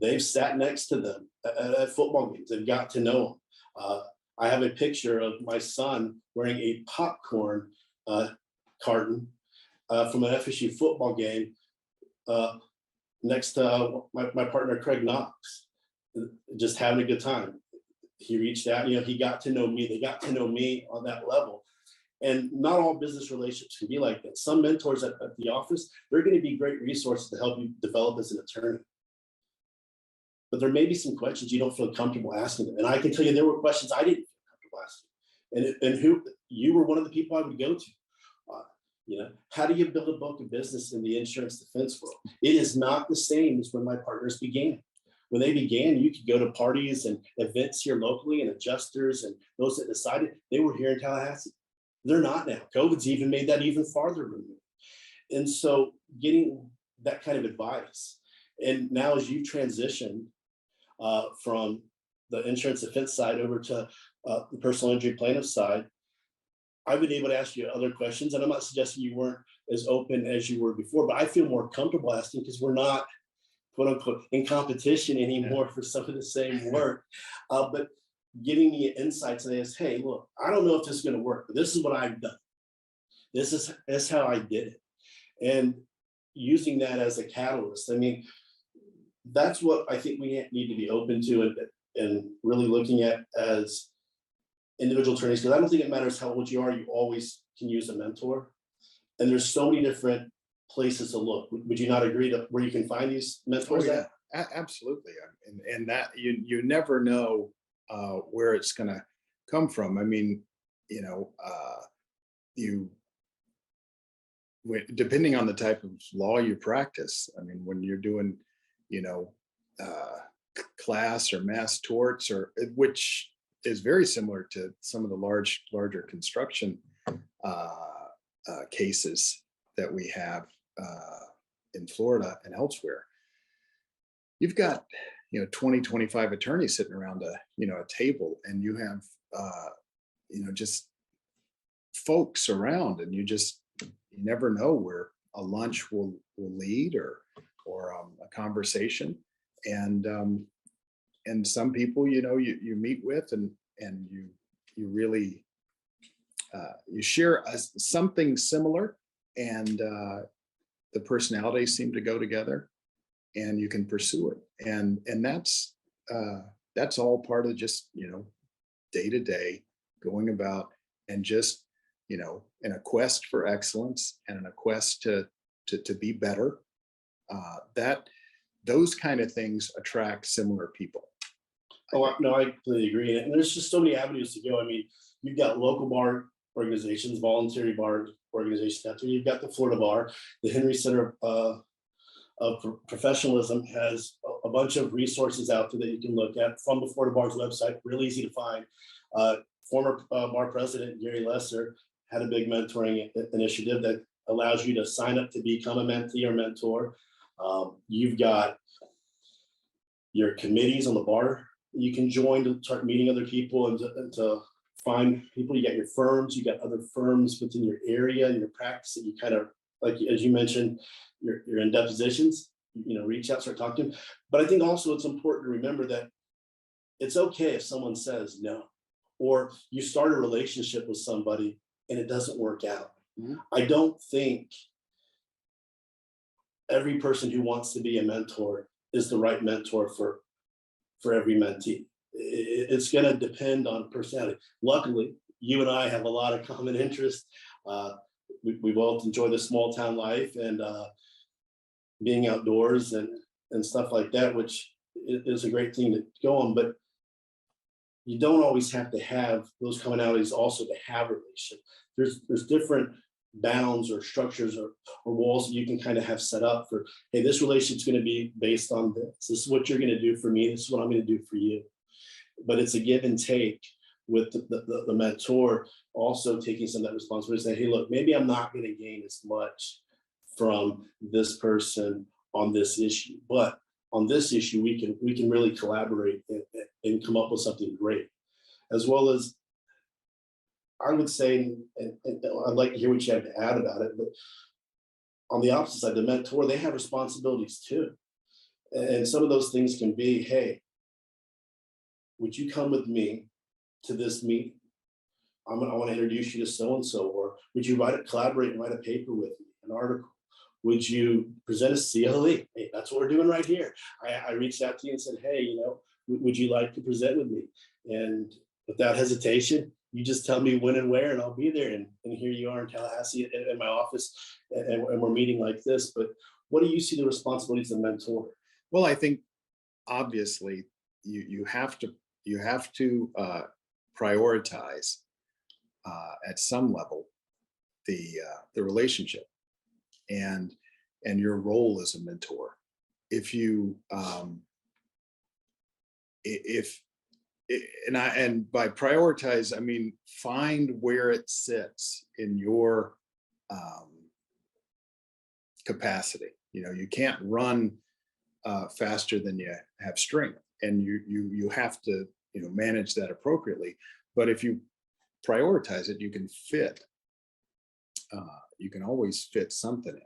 they've sat next to them at football games. They've got to know them. I have a picture of my son wearing a popcorn carton from an FSU football game next to my partner, Craig Knox, just having a good time. He reached out, he got to know me. They got to know me on that level. And not all business relationships can be like that. Some mentors at the office, they're going to be great resources to help you develop as an attorney. But there may be some questions you don't feel comfortable asking them. And I can tell you there were questions I didn't feel comfortable asking. And who you were one of the people I would go to. How do you build a book of business in the insurance defense world? It is not the same as when my partners began. When they began, you could go to parties and events here locally, and adjusters and those that decided, they were here in Tallahassee. They're not now. COVID's even made that even farther removed. And so getting that kind of advice, and now as you transition from the insurance defense side over to the personal injury plaintiff side, I've been able to ask you other questions. And I'm not suggesting you weren't as open as you were before, but I feel more comfortable asking because we're not, quote unquote, in competition anymore for some of the same work. But giving me insights and is, hey, look, I don't know if this is going to work, but this is what I've done. This is how I did it. And using that as a catalyst. I mean, that's what I think we need to be open to and really looking at as individual attorneys, because I don't think it matters how old you are, you always can use a mentor. And there's so many different places to look. Would you not agree to where you can find these mentors at? Absolutely. And that you never know where it's going to come from. I mean, depending on the type of law you practice. I mean, when you're doing, class or mass torts, which is very similar to some of the larger construction cases that we have in Florida and elsewhere. You've got 20, 25 attorneys sitting around a table, and you have just folks around, and you never know where a lunch will lead or a conversation. And some people you meet with and you really you share something similar, and the personalities seem to go together, and you can pursue it. And that's all part of just day to day going about, and just in a quest for excellence and in a quest to be better. That those kind of things attract similar people. Oh, no, I completely agree. And there's just so many avenues to go. I mean, you've got local bar organizations, voluntary bar organizations out there. You've got the Florida Bar. The Henry Center of Professionalism has a bunch of resources out there that you can look at from the Florida Bar's website, really easy to find. Former bar president Gary Lesser had a big mentoring initiative that allows you to sign up to become a mentee or mentor. You've got your committees on the bar you can join to start meeting other people and to find people. You got your firms, you got other firms within your area and your practice that you kind of, like, as you mentioned, you're in depositions, reach out, start talking to them. But I think also it's important to remember that it's okay if someone says no, or you start a relationship with somebody and it doesn't work out. Mm-hmm. I don't think every person who wants to be a mentor is the right mentor for every mentee. It's going to depend on personality. Luckily, you and I have a lot of common interests. We both enjoy the small town life and being outdoors and stuff like that, which is a great thing to go on. But you don't always have to have those commonalities also to have a relationship. There's different bounds or structures or walls that you can kind of have set up for, hey, this relationship's going to be based on this. This is what you're going to do for me. This is what I'm going to do for you. But it's a give and take with the mentor also taking some of that responsibility, saying, hey, look, maybe I'm not going to gain as much from this person on this issue, but on this issue, we can really collaborate and come up with something great. As well as, I would say, and I'd like to hear what you have to add about it, but on the opposite side, the mentor, they have responsibilities too. And some of those things can be, hey, would you come with me to this meeting? I want to introduce you to so-and-so, or would you collaborate and write a paper with me, an article? Would you present a CLE? Hey, that's what we're doing right here. I reached out to you and said, hey, would you like to present with me? And without hesitation, you just tell me when and where, and I'll be there. And here you are in Tallahassee in my office, and we're meeting like this. But what do you see the responsibilities of a mentor? Well, I think obviously you have to prioritize at some level the relationship and your role as a mentor. If you and by prioritize, I mean find where it sits in your capacity. You can't run faster than you have strength, and you have to manage that appropriately. But if you prioritize it, you can fit. You can always fit something in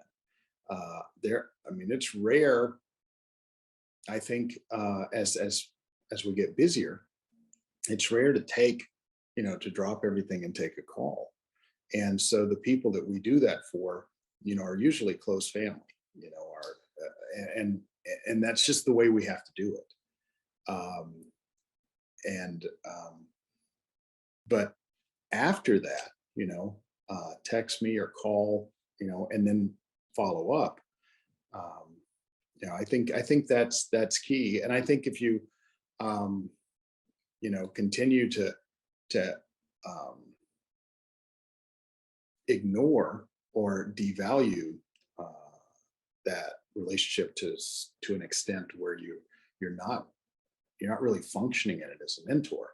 there. I mean, it's rare, I think, as we get busier, it's rare to take, to drop everything and take a call. And so the people that we do that for, are usually close family, and that's just the way we have to do it. But after that, text me or call, and then follow up. I think that's key. And I think if you, continue to ignore or devalue that relationship to an extent where you're not really functioning in it as a mentor,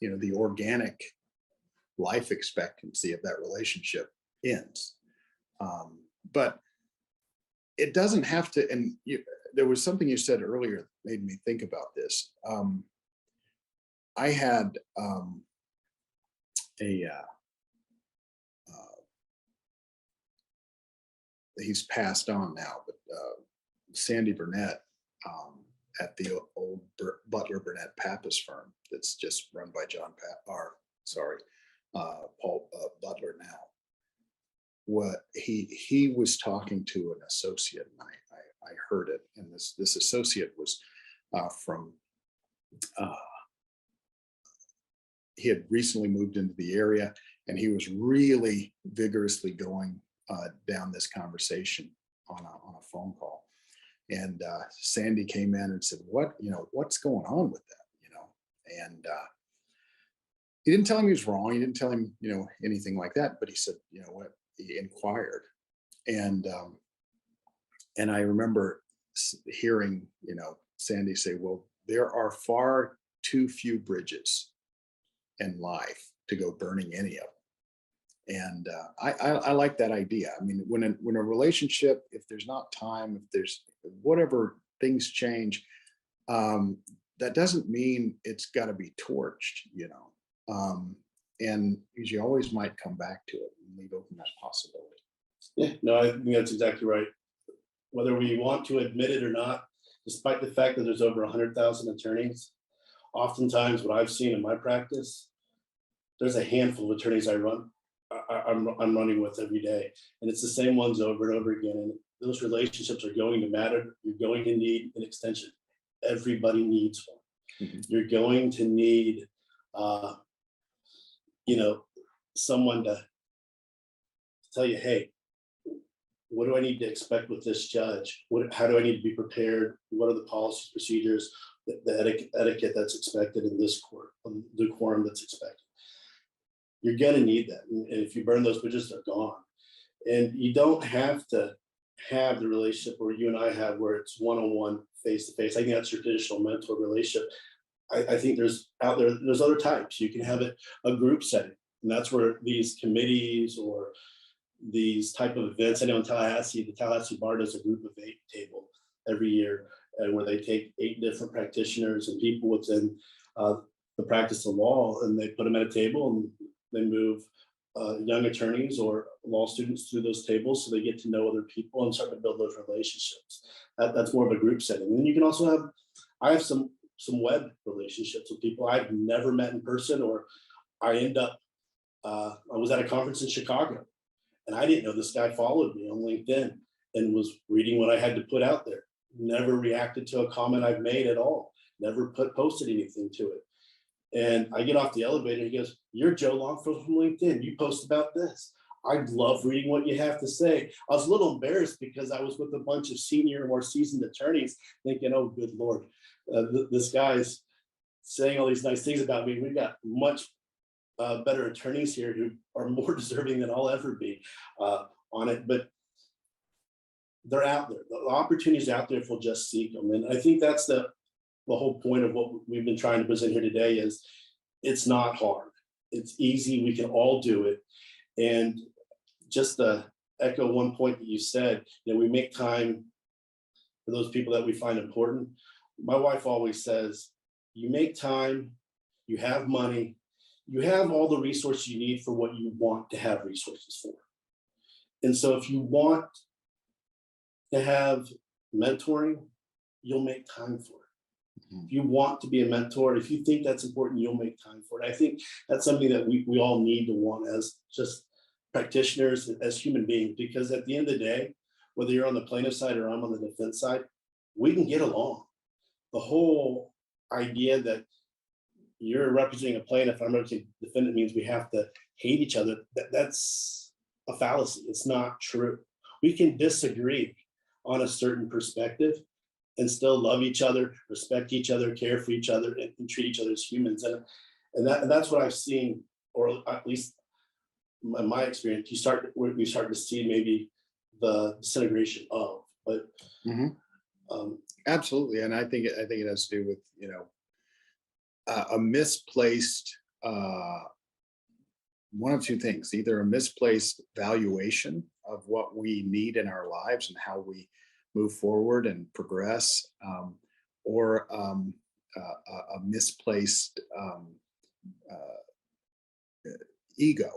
the organic life expectancy of that relationship ends. But it doesn't have to. And there was something you said earlier that made me think about this. I had he's passed on now, but Sandy Burnett at the old Butler Burnett Pappas firm that's just run by Paul Butler now. What he was talking to an associate, and I heard it, and this associate was from he had recently moved into the area, and he was really vigorously going down this conversation on a phone call. And Sandy came in and said, what's going on with that? And he didn't tell him he was wrong. He didn't tell him, anything like that, but he said, what, he inquired. And I remember hearing, Sandy say, well, there are far too few bridges in life to go burning any of them. And I like that idea. I mean, when a relationship, if there's not time, if there's whatever things change, that doesn't mean it's got to be torched, and you always might come back to it and leave open that possibility. Yeah, no, I think that's exactly right. Whether we want to admit it or not, despite the fact that there's over 100,000 attorneys, oftentimes what I've seen in my practice, there's a handful of attorneys I'm running with every day, and it's the same ones over and over again. And those relationships are going to matter. You're going to need an extension. Everybody needs one. Mm-hmm. You're going to need, someone to tell you, hey, what do I need to expect with this judge? How do I need to be prepared? What are the policies, procedures, the etiquette that's expected in this court, the quorum that's expected? You're going to need that. And if you burn those bridges, they're gone. And you don't have to have the relationship where you and I have, where it's one-on-one, face-to-face. I think that's your traditional mentor relationship. I think there's other types. You can have it a group setting. And that's where these committees or these type of events, I know in Tallahassee, the Tallahassee Bar does a group of 8 table every year, and where they take 8 different practitioners and people within the practice of law, and they put them at a table, and they move young attorneys or law students through those tables so they get to know other people and start to build those relationships. That's more of a group setting. And you can also I have some web relationships with people I've never met in person, or I end up, I was at a conference in Chicago, and I didn't know this guy followed me on LinkedIn and was reading what I had to put out there. Never reacted to a comment I've made at all. Never posted anything to it. And I get off the elevator, and he goes, "You're Joe Longfellow from LinkedIn. You post about this. I love reading what you have to say." I was a little embarrassed because I was with a bunch of senior, more seasoned attorneys thinking, oh, good Lord, this guy's saying all these nice things about me. We've got much better attorneys here who are more deserving than I'll ever be on it. But they're out there. The opportunities out there if we'll just seek them. And I think that's the whole point of what we've been trying to present here today is it's not hard. It's easy. We can all do it. And just to echo one point that you said, we make time for those people that we find important. My wife always says, you make time, you have money, you have all the resources you need for what you want to have resources for. And so if you want to have mentoring, you'll make time for it. If you want to be a mentor, if you think that's important, you'll make time for it. I think that's something that we all need to want as just practitioners, as human beings, because at the end of the day, whether you're on the plaintiff side or I'm on the defense side, we can get along. The whole idea that you're representing a plaintiff, I'm representing a defendant means we have to hate each other. That's a fallacy. It's not true. We can disagree on a certain perspective and still love each other, respect each other, care for each other, and treat each other as humans. And that's what I've seen, or at least in my experience, we start to see maybe the disintegration of, but Absolutely. And I think it has to do with, a misplaced, one of two things, either a misplaced valuation of what we need in our lives and how we move forward and progress, or a misplaced ego,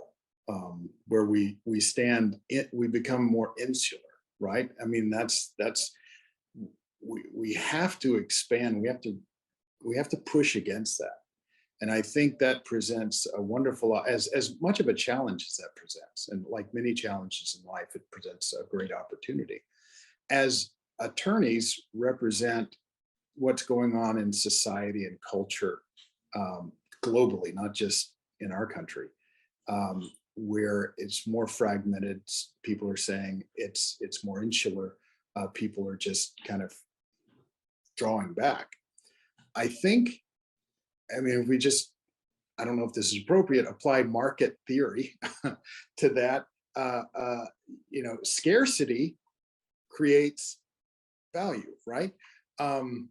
where we become more insular, right? I mean, we have to expand. We have to push against that. And I think that presents a wonderful, as much of a challenge as that presents. And like many challenges in life, it presents a great opportunity. As attorneys represent what's going on in society and culture globally, not just in our country, where it's more fragmented. People are saying it's more insular. People are just kind of drawing back. I mean, if we just, I don't know if this is appropriate, apply market theory to that, scarcity creates value, right? It's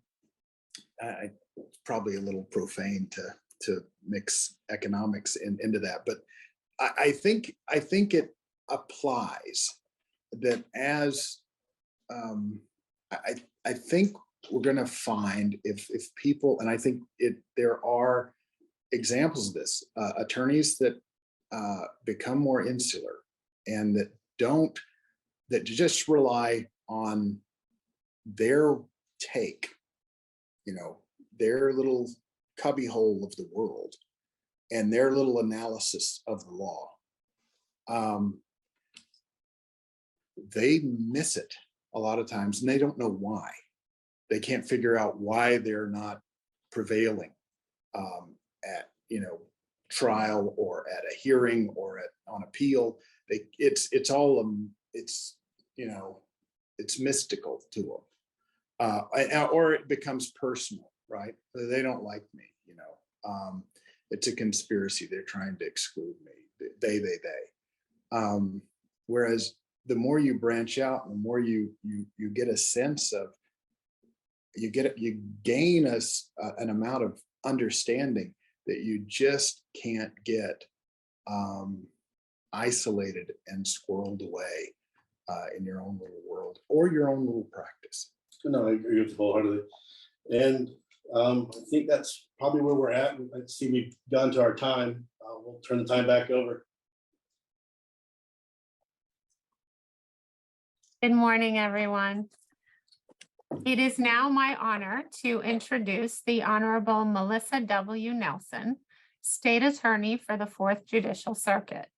probably a little profane to mix economics into that, but I think it applies that as I think we're going to find if people, and I think there are examples of this, attorneys that become more insular and that just rely on their take, their little cubbyhole of the world and their little analysis of the law. They miss it a lot of times, and they don't know why. They can't figure out why they're not prevailing at trial or at a hearing or on appeal. It's mystical to them, or it becomes personal, right? They don't like me, it's a conspiracy. They're trying to exclude me. They. Whereas the more you branch out, the more you get a sense of, you gain an amount of understanding that you just can't get isolated and squirreled away in your own little world or your own little practice. No, I agree with you wholeheartedly. And I think that's probably where we're at. I see we've gone to our time. We'll turn the time back over. Good morning, everyone. It is now my honor to introduce the Honorable Melissa W. Nelson, State Attorney for the 4th Judicial Circuit.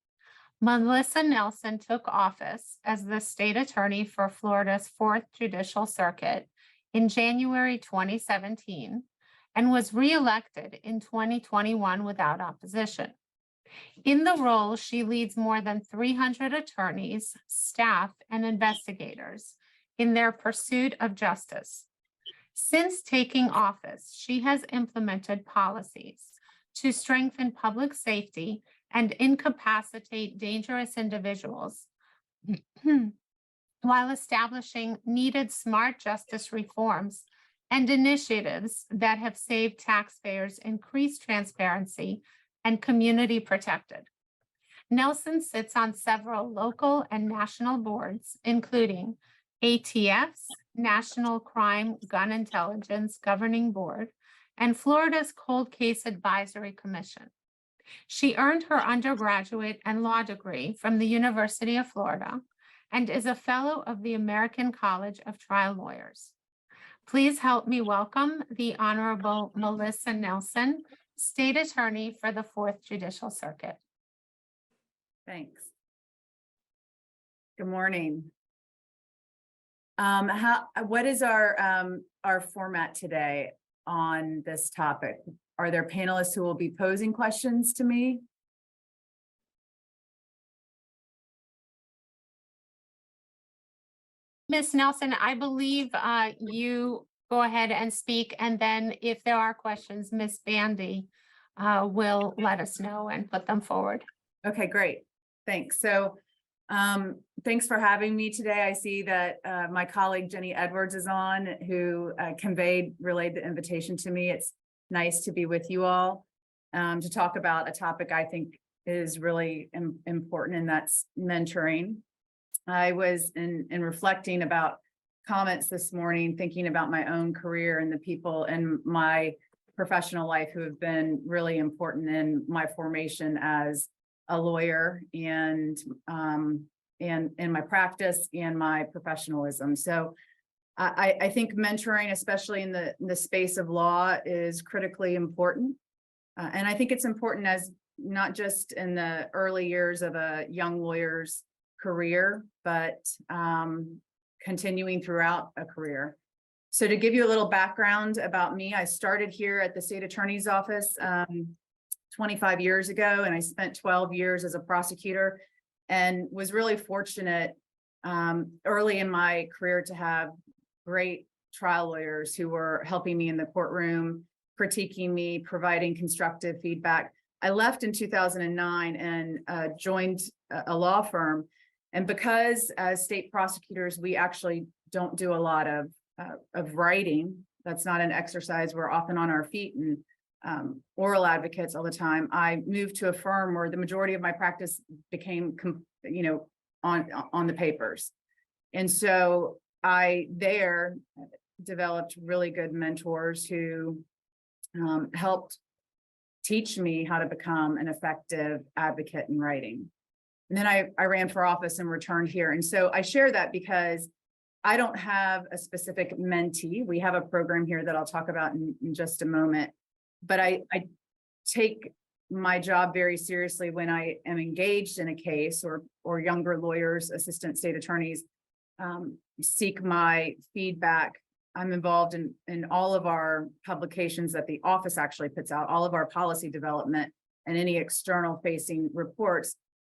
Melissa Nelson took office as the State Attorney for Florida's 4th Judicial Circuit in January 2017 and was re-elected in 2021 without opposition. In the role, she leads more than 300 attorneys, staff, and investigators in their pursuit of justice. Since taking office, she has implemented policies to strengthen public safety and incapacitate dangerous individuals while establishing needed smart justice reforms and initiatives that have saved taxpayers increased transparency and community protected. Nelson sits on several local and national boards, including ATF's National Crime Gun Intelligence Governing Board and Florida's Cold Case Advisory Commission. She earned her undergraduate and law degree from the University of Florida and is a fellow of the American College of Trial Lawyers. Please help me welcome the Honorable Melissa Nelson, State Attorney for the Fourth Judicial Circuit. Thanks. Good morning. What is our format today on this topic? Are there panelists who will be posing questions to me? Ms. Nelson, I believe you go ahead and speak, and then if there are questions, Ms. Bandy will let us know and put them forward. Okay, great. Thanks. So thanks for having me today. I see that my colleague Jenny Edwards is on, who relayed the invitation to me. It's nice to be with you all to talk about a topic I think is really important, and that's mentoring. I was in reflecting about comments this morning, thinking about my own career and the people in my professional life who have been really important in my formation as a lawyer and in my practice and my professionalism. So I think mentoring, especially in the space of law, is critically important. And I think it's important as not just in the early years of a young lawyer's career, but continuing throughout a career. So to give you a little background about me, I started here at the state attorney's office 25 years ago, and I spent 12 years as a prosecutor and was really fortunate early in my career to have great trial lawyers who were helping me in the courtroom, critiquing me, providing constructive feedback. I left in 2009 and joined a law firm. And because as state prosecutors, we actually don't do a lot of writing. That's not an exercise. We're often on our feet and oral advocates all the time. I moved to a firm where the majority of my practice became, on the papers. And so I there developed really good mentors who helped teach me how to become an effective advocate in writing. And then I ran for office and returned here. And so I share that because I don't have a specific mentee. We have a program here that I'll talk about in just a moment. But I take my job very seriously when I am engaged in a case, or younger lawyers, assistant state attorneys seek my feedback. I'm involved in all of our publications that the office actually puts out, all of our policy development and any external facing reports.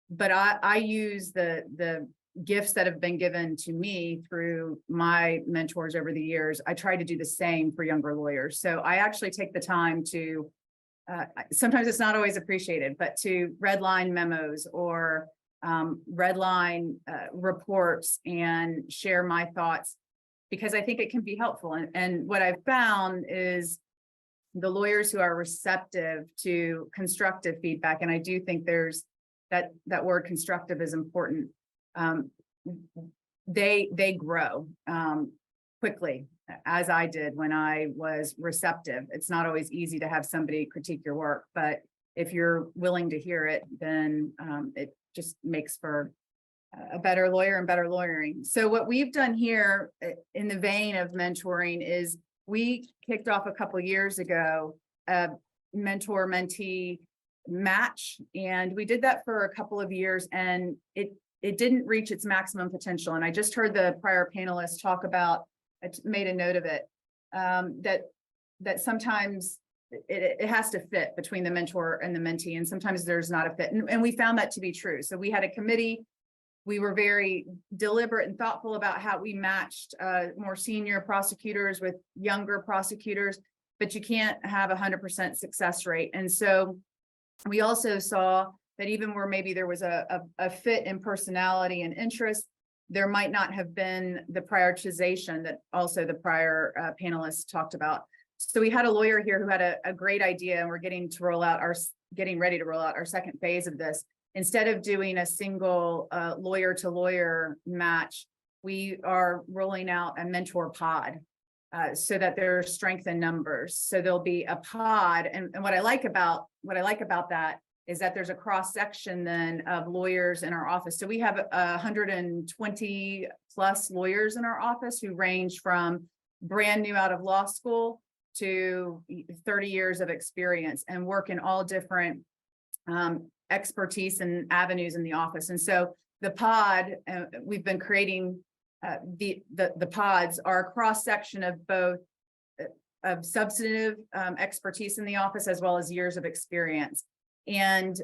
But I use the gifts that have been given to me through my mentors over the years. I try to do the same for younger lawyers. So I actually take the time to, sometimes it's not always appreciated, but to redline memos or redline reports and share my thoughts, because I think it can be helpful. And what I've found is the lawyers who are receptive to constructive feedback, and I do think there's that word constructive is important. They grow quickly, as I did when I was receptive. It's not always easy to have somebody critique your work, but if you're willing to hear it, then it just makes for a better lawyer and better lawyering. So what we've done here in the vein of mentoring is we kicked off a couple of years ago a mentor-mentee match, and we did that for a couple of years, and it didn't reach its maximum potential. And I just heard the prior panelists talk about, I made a note of it, that sometimes it has to fit between the mentor and the mentee, and sometimes there's not a fit. And we found that to be true. So we had a committee. We were very deliberate and thoughtful about how we matched more senior prosecutors with younger prosecutors, but you can't have 100% success rate. And so we also saw that even where maybe there was a fit in personality and interest, there might not have been the prioritization that also the prior panelists talked about. So we had a lawyer here who had a great idea, and we're getting ready to roll out our second phase of this. Instead of doing a single lawyer to lawyer match, we are rolling out a mentor pod so that there's strength in numbers. So there'll be a pod, and what I like about that is that there's a cross section then of lawyers in our office. So we have 120 plus lawyers in our office who range from brand new out of law school to 30 years of experience and work in all different expertise and avenues in the office. And so the pod, we've been creating the pods are a cross section of both of substantive expertise in the office as well as years of experience. And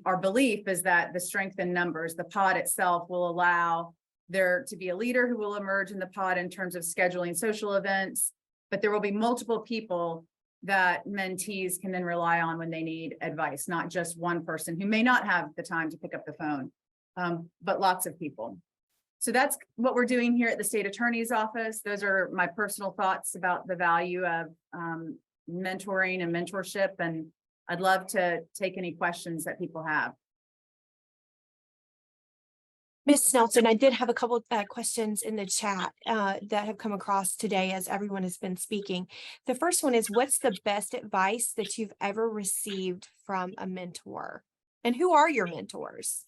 our belief is that the strength in numbers, the pod itself will allow there to be a leader who will emerge in the pod in terms of scheduling social events, but there will be multiple people that mentees can then rely on when they need advice, not just one person who may not have the time to pick up the phone, but lots of people. So that's what we're doing here at the state attorney's office. Those are my personal thoughts about the value of mentoring and mentorship. And I'd love to take any questions that people have. Ms. Nelson, I did have a couple questions in the chat that have come across today as everyone has been speaking. The first one is, what's the best advice that you've ever received from a mentor? And who are your mentors?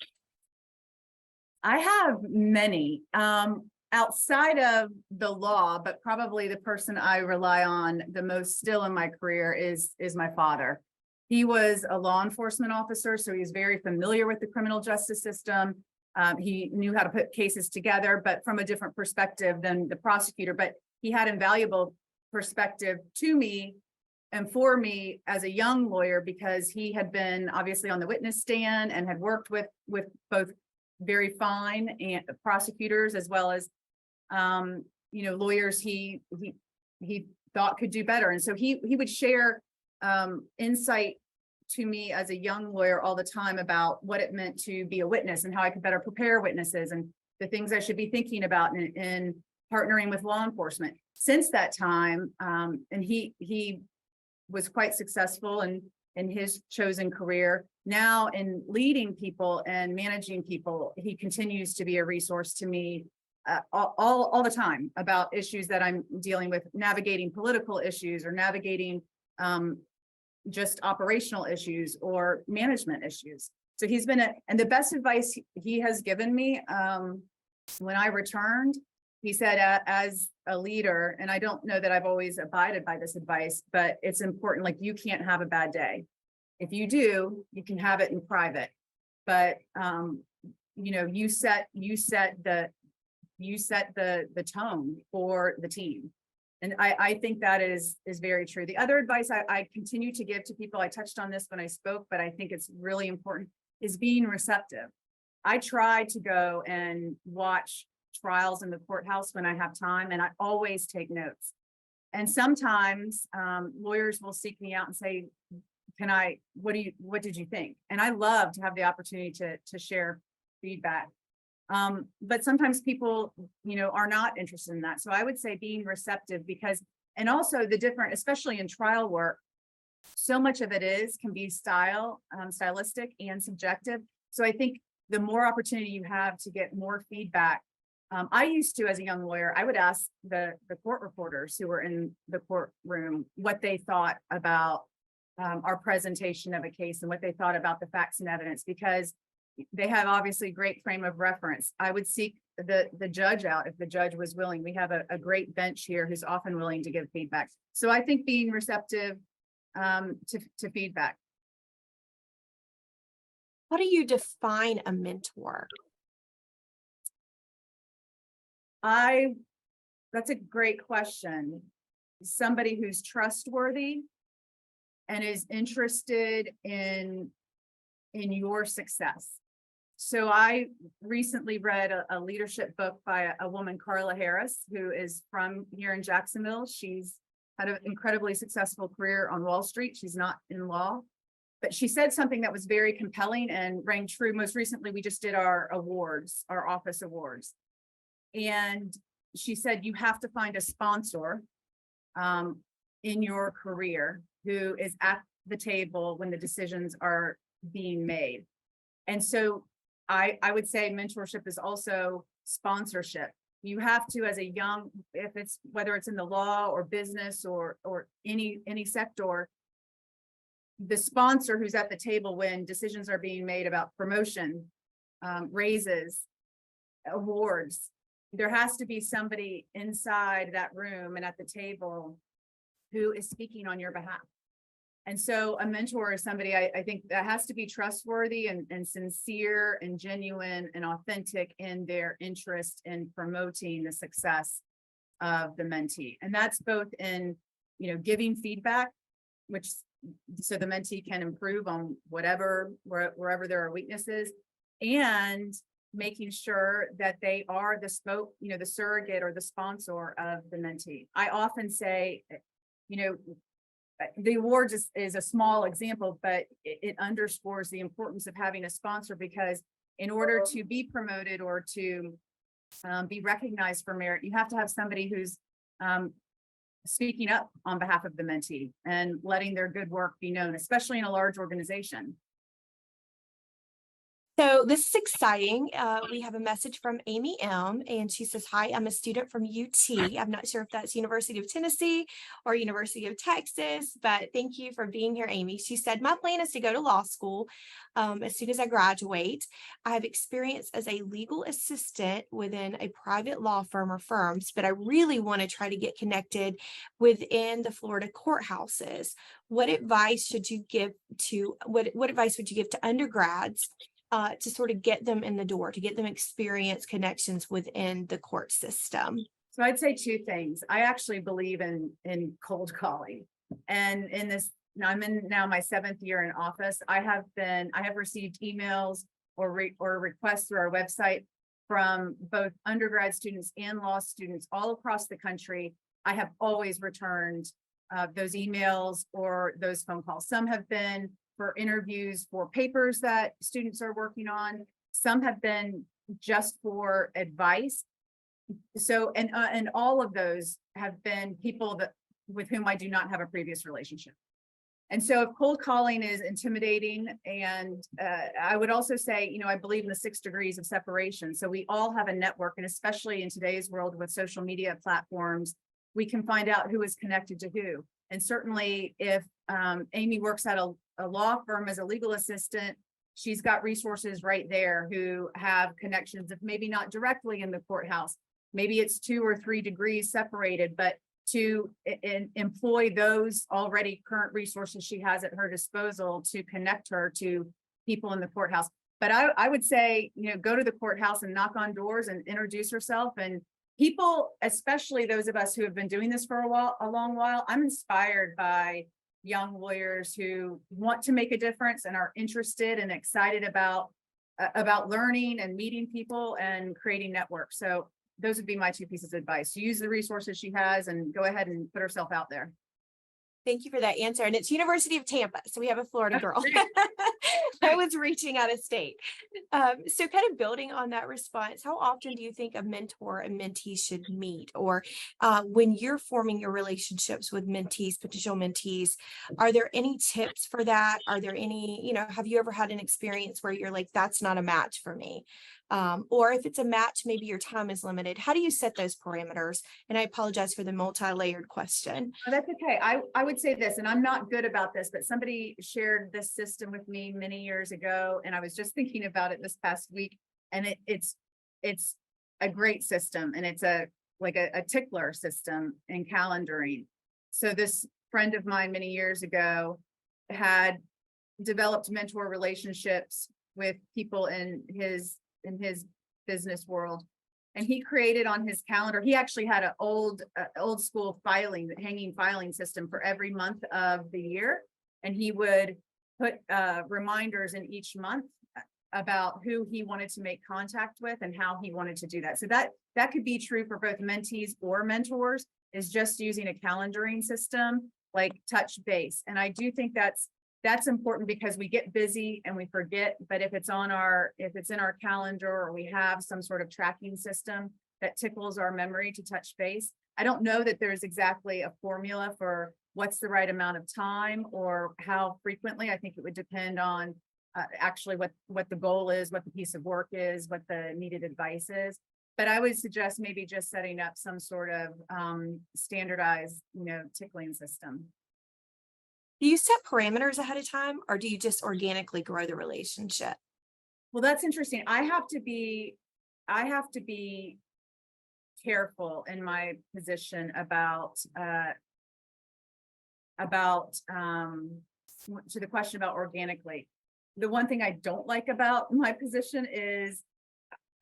I have many outside of the law, but probably the person I rely on the most still in my career is my father. He was a law enforcement officer, so he's very familiar with the criminal justice system. He knew how to put cases together, but from a different perspective than the prosecutor. But he had invaluable perspective to me and for me as a young lawyer, because he had been obviously on the witness stand and had worked with both very fine and prosecutors as well as lawyers he thought could do better. And so he would share insight to me as a young lawyer all the time about what it meant to be a witness and how I could better prepare witnesses and the things I should be thinking about in partnering with law enforcement. Since that time, and he was quite successful in his chosen career. Now in leading people and managing people, he continues to be a resource to me all the time about issues that I'm dealing with, navigating political issues or navigating just operational issues or management issues. So he's been and the best advice he has given me when I returned, he said, as a leader, and I don't know that I've always abided by this advice, but it's important, like, you can't have a bad day. If you do, you can have it in private, but you set the tone for the team. And I think that is very true. The other advice I continue to give to people, I touched on this when I spoke, but I think it's really important, is being receptive. I try to go and watch trials in the courthouse when I have time, and I always take notes. And sometimes lawyers will seek me out and say, what did you think? And I love to have the opportunity to share feedback. But sometimes people, are not interested in that. So I would say being receptive, and also the different, especially in trial work, so much of it can be stylistic and subjective. So I think the more opportunity you have to get more feedback. I used to, as a young lawyer, I would ask the court reporters who were in the courtroom what they thought about our presentation of a case and what they thought about the facts and evidence, because they have obviously great frame of reference. I would seek the judge out if the judge was willing. We have a great bench here who's often willing to give feedback. So I think being receptive to feedback. How do you define a mentor? That's a great question. Somebody who's trustworthy and is interested in your success. So I recently read a leadership book by a woman, Carla Harris, who is from here in Jacksonville. She's had an incredibly successful career on Wall Street. She's not in law, but she said something that was very compelling and rang true. Most recently, we just did our awards, our office awards. And she said, you have to find a sponsor in your career who is at the table when the decisions are being made. And so I would say mentorship is also sponsorship. You have to, as a young, whether it's in the law or business or any sector, the sponsor who's at the table when decisions are being made about promotion, raises, awards, there has to be somebody inside that room and at the table who is speaking on your behalf. And so a mentor is somebody I think that has to be trustworthy and sincere and genuine and authentic in their interest in promoting the success of the mentee. And that's both in, giving feedback, which so the mentee can improve on wherever there are weaknesses, and making sure that they are the surrogate or the sponsor of the mentee. I often say, the award is a small example, but it underscores the importance of having a sponsor, because in order to be promoted or to be recognized for merit, you have to have somebody who's speaking up on behalf of the mentee and letting their good work be known, especially in a large organization. So this is exciting. We have a message from Amy M. and she says, hi, I'm a student from UT. I'm not sure if that's University of Tennessee or University of Texas, but thank you for being here, Amy. She said, my plan is to go to law school as soon as I graduate. I have experience as a legal assistant within a private law firm or firms, but I really want to try to get connected within the Florida courthouses. What advice would you give to undergrads to sort of get them in the door, to get them experience connections within the court system? So I'd say two things. I actually believe in cold calling, and in this, I'm in now my 7th year in office. I have received emails or requests through our website from both undergrad students and law students all across the country. I have always returned those emails or those phone calls. Some have been for interviews for papers that students are working on. Some have been just for advice. So, and all of those have been people with whom I do not have a previous relationship. And so if cold calling is intimidating, and I would also say, I believe in the 6 degrees of separation. So we all have a network, and especially in today's world with social media platforms, we can find out who is connected to who. And certainly if Amy works at a law firm as a legal assistant, she's got resources right there who have connections, if maybe not directly in the courthouse, maybe it's 2 or 3 degrees separated, but to employ those already current resources she has at her disposal to connect her to people in the courthouse. But I would say, go to the courthouse and knock on doors and introduce herself. And people, especially those of us who have been doing this for a long while, I'm inspired by young lawyers who want to make a difference and are interested and excited about learning and meeting people and creating networks. So those would be my 2 pieces of advice. Use the resources she has and go ahead and put herself out there. Thank you for that answer. And it's University of Tampa, so we have a Florida girl. I was reaching out of state. So kind of building on that response, how often do you think a mentor and mentee should meet? Or when you're forming your relationships with potential mentees, are there any tips for that? Are there any, have you ever had an experience where you're like, that's not a match for me? Or if it's a match, maybe your time is limited. How do you set those parameters? And I apologize for the multi-layered question. Oh, that's okay. I would say this, and I'm not good about this, but somebody shared this system with me many years ago, and I was just thinking about it this past week, and it's a great system, and it's a tickler system in calendaring. So this friend of mine many years ago had developed mentor relationships with people in his business world. And he created on his calendar, he actually had an old school hanging filing system for every month of the year. And he would put reminders in each month about who he wanted to make contact with and how he wanted to do that. So that could be true for both mentees or mentors, is just using a calendaring system like touch base. And I do think that's important, because we get busy and we forget, but if it's in our calendar, or we have some sort of tracking system that tickles our memory to touch base. I don't know that there's exactly a formula for what's the right amount of time or how frequently. I think it would depend on actually what the goal is, what the piece of work is, what the needed advice is. But I would suggest maybe just setting up some sort of standardized, tickling system. Do you set parameters ahead of time, or do you just organically grow the relationship? Well, that's interesting. I have to be careful in my position about to the question about organically. The one thing I don't like about my position is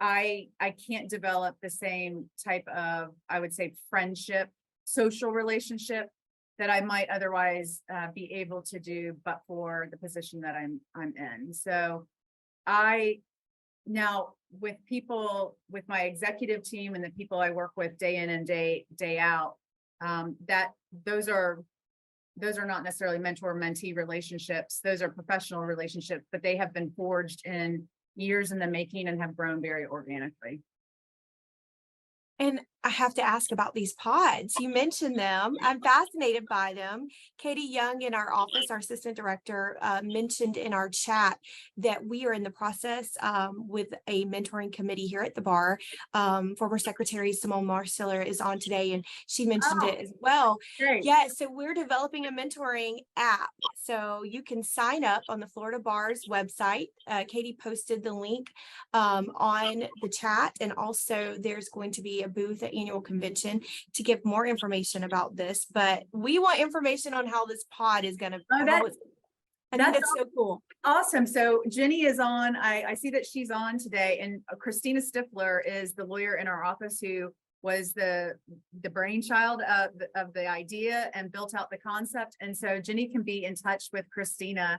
I can't develop the same type of, I would say, friendship, social relationship that I might otherwise be able to do, but for the position that I'm in. So now with people, with my executive team and the people I work with day in and day out, that those are not necessarily mentor-mentee relationships. Those are professional relationships, but they have been forged in years in the making and have grown very organically. And I have to ask about these pods. You mentioned them. I'm fascinated by them. Katie Young in our office, our assistant director, mentioned in our chat that we are in the process with a mentoring committee here at the bar. Former Secretary Simone Marciller is on today, and she mentioned it as well. Great. Yeah, so we're developing a mentoring app. So you can sign up on the Florida Bar's website. Katie posted the link on the chat, and also there's going to be a booth at annual convention to give more information about this, but we want information on how this pod is going to. That's so cool. Awesome. So Jenny is on. I see that she's on today, and Christina Stifler is the lawyer in our office who was the brainchild of the idea and built out the concept. And so Jenny can be in touch with Christina.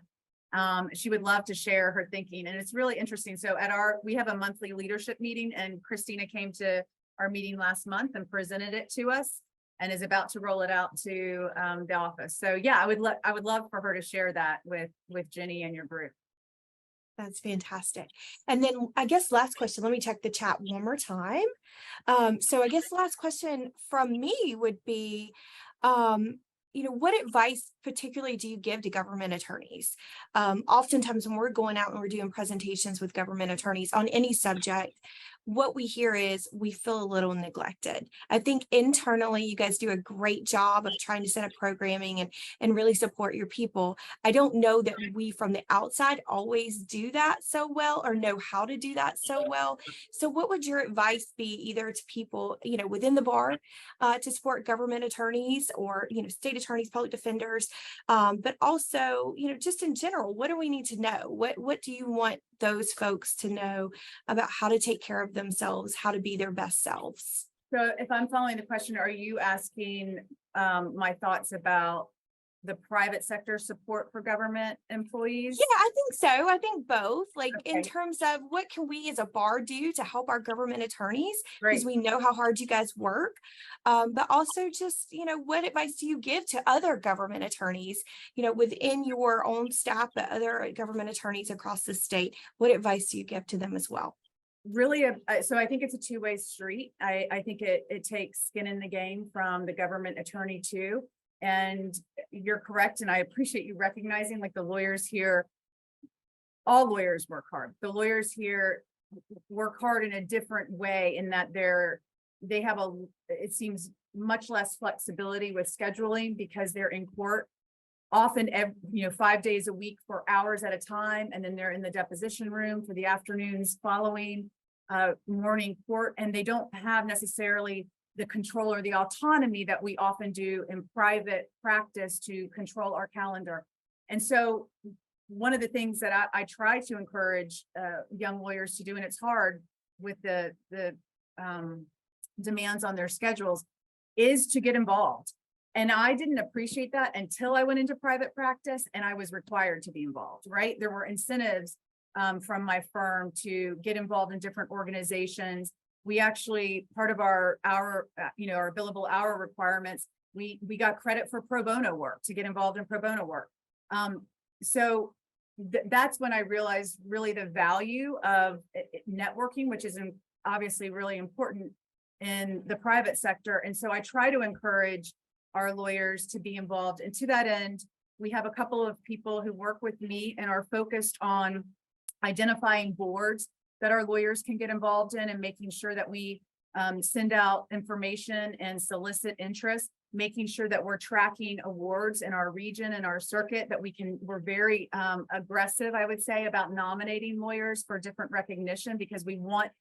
She would love to share her thinking, and it's really interesting. So we have a monthly leadership meeting, and Christina came to our meeting last month and presented it to us and is about to roll it out to the office. So yeah, I would love for her to share that with Jenny and your group. That's fantastic. And then I guess last question, let me check the chat one more time. So I guess the last question from me would be, what advice particularly do you give to government attorneys? Oftentimes when we're going out and we're doing presentations with government attorneys on any subject, what we hear is we feel a little neglected. I think internally you guys do a great job of trying to set up programming and really support your people. I don't know that we from the outside always do that so well or know how to do that so well. So what would your advice be either to people, within the bar to support government attorneys or, state attorneys, public defenders, but also, just in general, what do we need to know? What do you want those folks to know about how to take care of themselves, how to be their best selves? So if I'm following the question, are you asking my thoughts about the private sector support for government employees? Yeah, I think so. I think both. Like in Okay. terms of what can we as a bar do to help our government attorneys, because Great. we know how hard you guys work. But also just, what advice do you give to other government attorneys, within your own staff, but other government attorneys across the state? What advice do you give to them as well? Really, so I think it's a two-way street. I think it takes skin in the game from the government attorney too. And you're correct. And I appreciate you recognizing, like, the lawyers here, all lawyers work hard. The lawyers here work hard in a different way in that they have it seems much less flexibility with scheduling because they're in court often, 5 days a week for hours at a time. And then they're in the deposition room for the afternoons following morning court. And they don't have necessarily the control or the autonomy that we often do in private practice to control our calendar. And so one of the things that I try to encourage young lawyers to do, and it's hard with the demands on their schedules, is to get involved. And I didn't appreciate that until I went into private practice and I was required to be involved, right? There were incentives from my firm to get involved in different organizations. We actually, part of our billable hour requirements, we got credit for pro bono work, to get involved in pro bono work. So that's when I realized really the value of networking, which is obviously really important in the private sector. And so I try to encourage our lawyers to be involved. And to that end, we have a couple of people who work with me and are focused on identifying boards that our lawyers can get involved in and making sure that we send out information and solicit interest, making sure that we're tracking awards in our region and our circuit, that we're very aggressive, I would say, about nominating lawyers for different recognition, because we want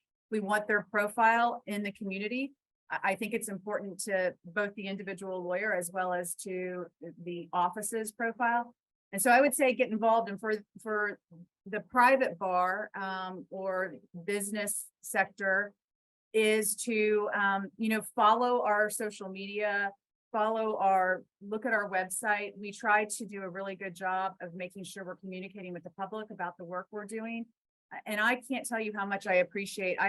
their profile in the community. I think it's important to both the individual lawyer as well as to the office's profile. And so I would say get involved, and for the private bar or business sector is to, follow our social media, look at our website. We try to do a really good job of making sure we're communicating with the public about the work we're doing. And I can't tell you how much I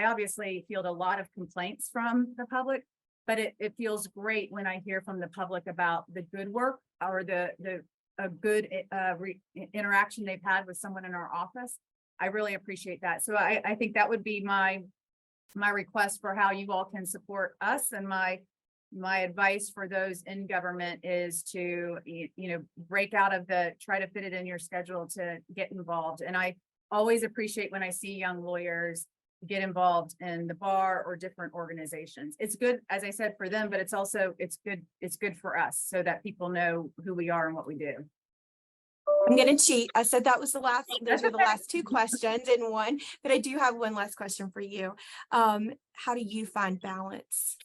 obviously field a lot of complaints from the public, but it feels great when I hear from the public about the good work or a good interaction they've had with someone in our office. I really appreciate that. So I think that would be my request for how you all can support us, and my advice for those in government is to, break out of try to fit it in your schedule to get involved. And I always appreciate when I see young lawyers get involved in the bar or different organizations. It's good, as I said, for them, but it's good for us so that people know who we are and what we do. I'm going to cheat. I said those were the last two questions in one, but I do have one last question for you. How do you find balance?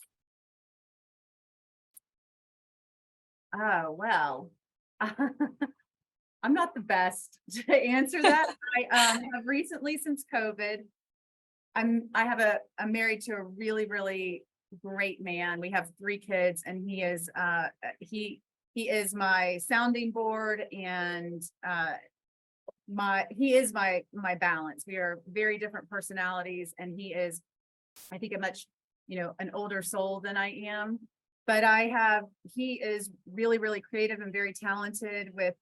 Oh, well, I'm not the best to answer that. I have recently, since COVID, I'm married to a really, really great man. We have 3 kids, and he is my sounding board, and he is my balance. We are very different personalities, and he is, I think, a much, an older soul than I am. But he is really, really creative and very talented with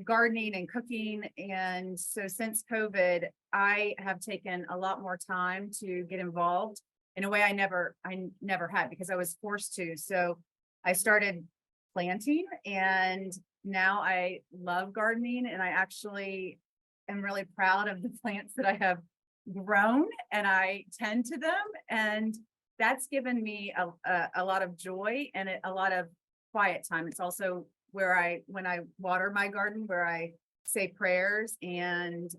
gardening and cooking. And so since COVID, I have taken a lot more time to get involved in a way I never had, because I was forced to. So I started planting, and now I love gardening, and I actually am really proud of the plants that I have grown, and I tend to them. And that's given me a lot of joy and a lot of quiet time. It's also where when I water my garden, where I say prayers and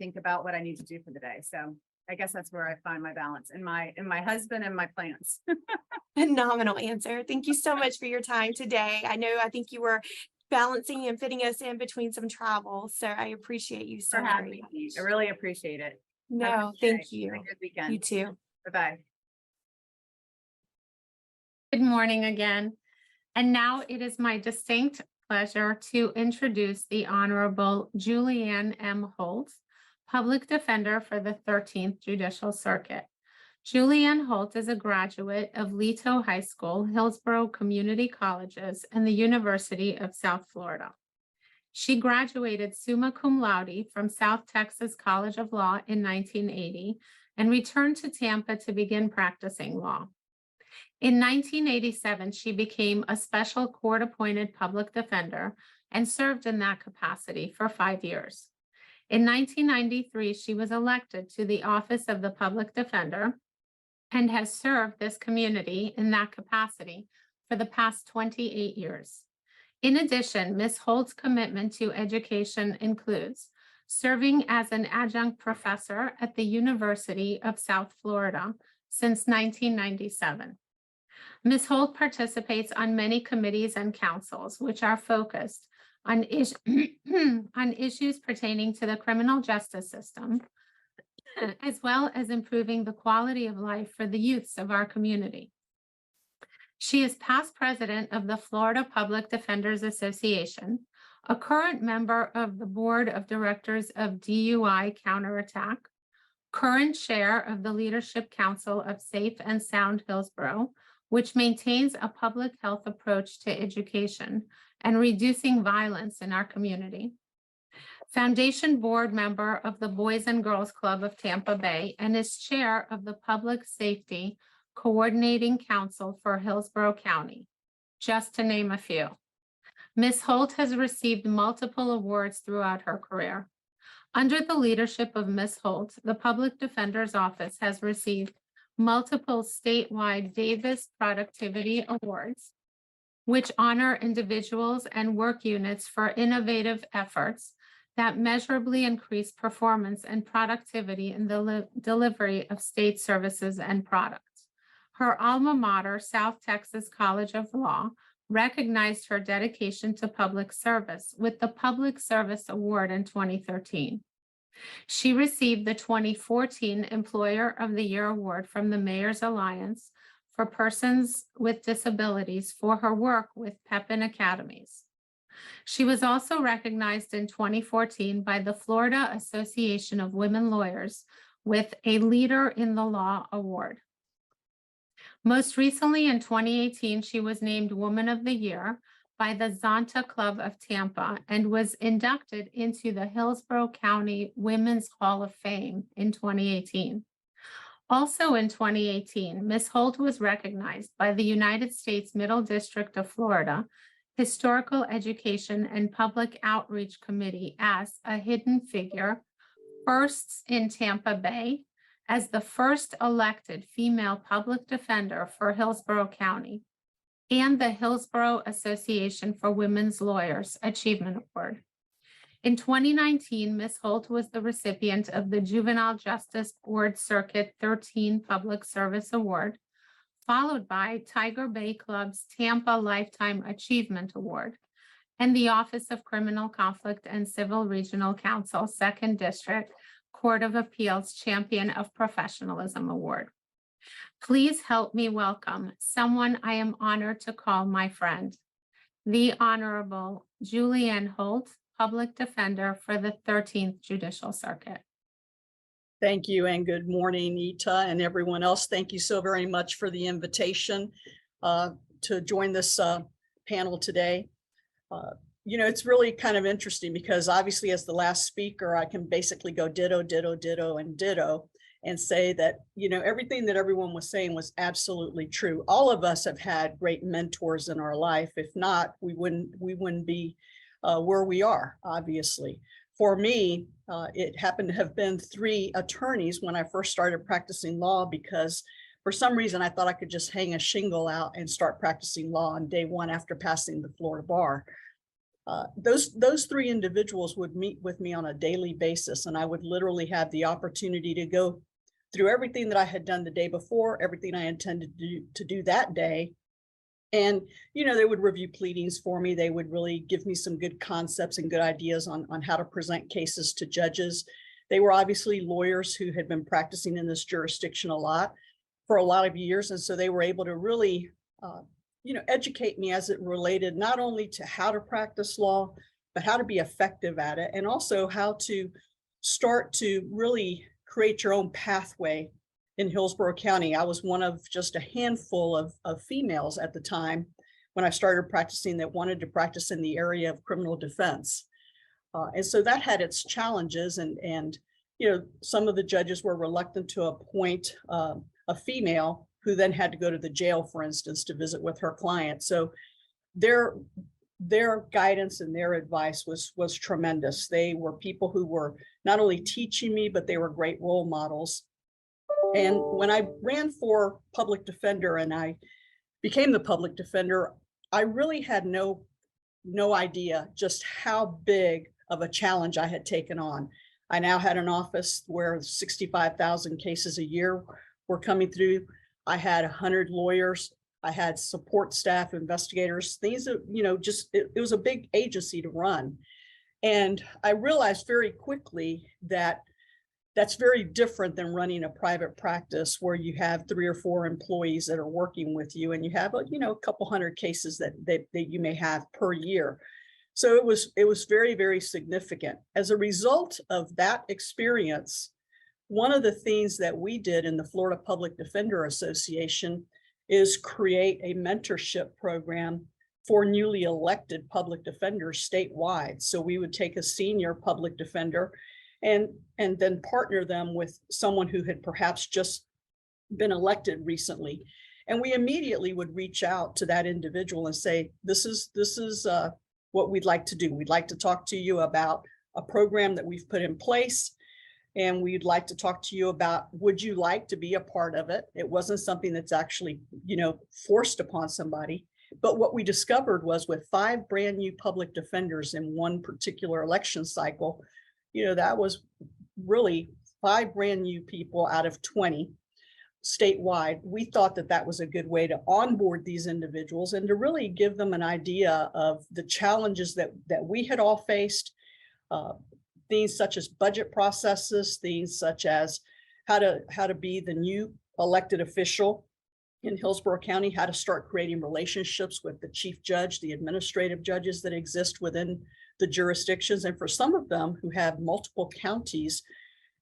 think about what I need to do for the day. So I guess that's where I find my balance in my husband and my plants. Phenomenal answer. Thank you so much for your time today. I think you were balancing and fitting us in between some travel. So I appreciate you so For having very much. me. I really appreciate it. No, thank you. Have a good weekend. You too. Bye-bye. Good morning again. And now it is my distinct pleasure to introduce the Honorable Julianne M. Holt, Public Defender for the 13th Judicial Circuit. Julianne Holt is a graduate of Leto High School, Hillsborough Community Colleges, and the University of South Florida. She graduated summa cum laude from South Texas College of Law in 1980 and returned to Tampa to begin practicing law. In 1987, she became a special court-appointed public defender and served in that capacity for 5 years. In 1993, she was elected to the office of the public defender and has served this community in that capacity for the past 28 years. In addition, Ms. Holt's commitment to education includes serving as an adjunct professor at the University of South Florida since 1997. Ms. Holt participates on many committees and councils, which are focused on, on issues pertaining to the criminal justice system, as well as improving the quality of life for the youths of our community. She is past president of the Florida Public Defenders Association, a current member of the Board of Directors of DUI Counterattack, current chair of the Leadership Council of Safe and Sound Hillsborough, which maintains a public health approach to education and reducing violence in our community. Foundation board member of the Boys and Girls Club of Tampa Bay, and is chair of the Public Safety Coordinating Council for Hillsborough County, just to name a few. Ms. Holt has received multiple awards throughout her career. Under the leadership of Ms. Holt, the Public Defender's Office has received multiple statewide Davis Productivity Awards, which honor individuals and work units for innovative efforts that measurably increase performance and productivity in the delivery of state services and products. Her alma mater, South Texas College of Law, recognized her dedication to public service with the Public Service Award in 2013. She received the 2014 Employer of the Year Award from the Mayor's Alliance for Persons with Disabilities for her work with Pepin Academies. She was also recognized in 2014 by the Florida Association of Women Lawyers with a Leader in the Law Award. Most recently, in 2018, she was named Woman of the Year by the Zonta Club of Tampa and was inducted into the Hillsborough County Women's Hall of Fame in 2018. Also in 2018, Ms. Holt was recognized by the United States Middle District of Florida Historical Education and Public Outreach Committee as a hidden figure, firsts in Tampa Bay, as the first elected female public defender for Hillsborough County, and the Hillsborough Association for Women's Lawyers Achievement Award. In 2019, Ms. Holt was the recipient of the Juvenile Justice Board Circuit 13 Public Service Award, followed by Tiger Bay Club's Tampa Lifetime Achievement Award, and the Office of Criminal Conflict and Civil Regional Counsel, 2nd District Court of Appeals Champion of Professionalism Award. Please help me welcome someone I am honored to call my friend, the Honorable Julianne Holt, Public Defender for the 13th Judicial Circuit. Thank you and good morning, Ita and everyone else. Thank you so very much for the invitation to join this panel today. You know, it's really kind of interesting because obviously as the last speaker, I can basically go ditto, ditto, ditto, and ditto and say that, you know, everything that everyone was saying was absolutely true. All of us have had great mentors in our life. If not, we wouldn't be where we are, obviously. For me, it happened to have been 3 attorneys when I first started practicing law because for some reason I thought I could just hang a shingle out and start practicing law on day 1 after passing the Florida bar. Those 3 individuals would meet with me on a daily basis, and I would literally have the opportunity to go through everything that I had done the day before, everything I intended to do that day. And, you know, they would review pleadings for me. They would really give me some good concepts and good ideas on how to present cases to judges. They were obviously lawyers who had been practicing in this jurisdiction a lot for a lot of years. And so they were able to really, you know, educate me as it related not only to how to practice law, but how to be effective at it, and also how to start to really create your own pathway in Hillsborough County. I was one of just a handful of females at the time when I started practicing that wanted to practice in the area of criminal defense. And so that had its challenges, and you know, some of the judges were reluctant to appoint a female who then had to go to the jail, for instance, to visit with her client. So their guidance and their advice was tremendous. They were people who were not only teaching me, but they were great role models. And when I ran for public defender and I became the public defender, I really had no idea just how big of a challenge I had taken on. I now had an office where 65,000 cases a year were coming through. I had 100 lawyers. I had support staff, investigators, things that, you know, just, it was a big agency to run. And I realized very quickly that that's very different than running a private practice where you have 3 or 4 employees that are working with you and you have a, you know, a couple hundred cases that you may have per year. So it was very, very significant. As a result of that experience, one of the things that we did in the Florida Public Defender Association is create a mentorship program for newly elected public defenders statewide. So we would take a senior public defender and then partner them with someone who had perhaps just been elected recently. And we immediately would reach out to that individual and say, this is what we'd like to do. We'd like to talk to you about a program that we've put in place. And we'd like to talk to you about, would you like to be a part of it? It wasn't something that's actually, you know, forced upon somebody. But what we discovered was with 5 brand new public defenders in one particular election cycle, you know, that was really 5 brand new people out of 20. statewide, we thought that that was a good way to onboard these individuals and to really give them an idea of the challenges that we had all faced. Things such as budget processes, things such as how to be the new elected official in Hillsborough County, how to start creating relationships with the chief judge, the administrative judges that exist within the jurisdictions. And for some of them who have multiple counties,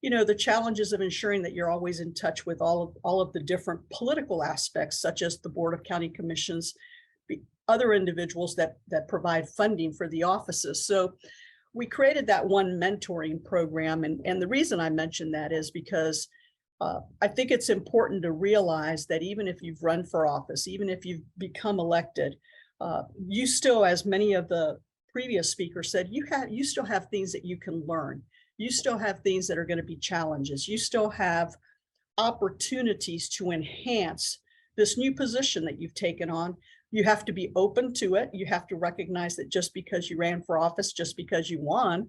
you know, the challenges of ensuring that you're always in touch with all of the different political aspects, such as the Board of County Commissions, other individuals that provide funding for the offices. So we created that one mentoring program. And the reason I mention that is because I think it's important to realize that even if you've run for office, even if you've become elected, you still, as many of the previous speakers said, you still have things that you can learn. You still have things that are going to be challenges. You still have opportunities to enhance this new position that you've taken on. You have to be open to it. You have to recognize that just because you ran for office, just because you won,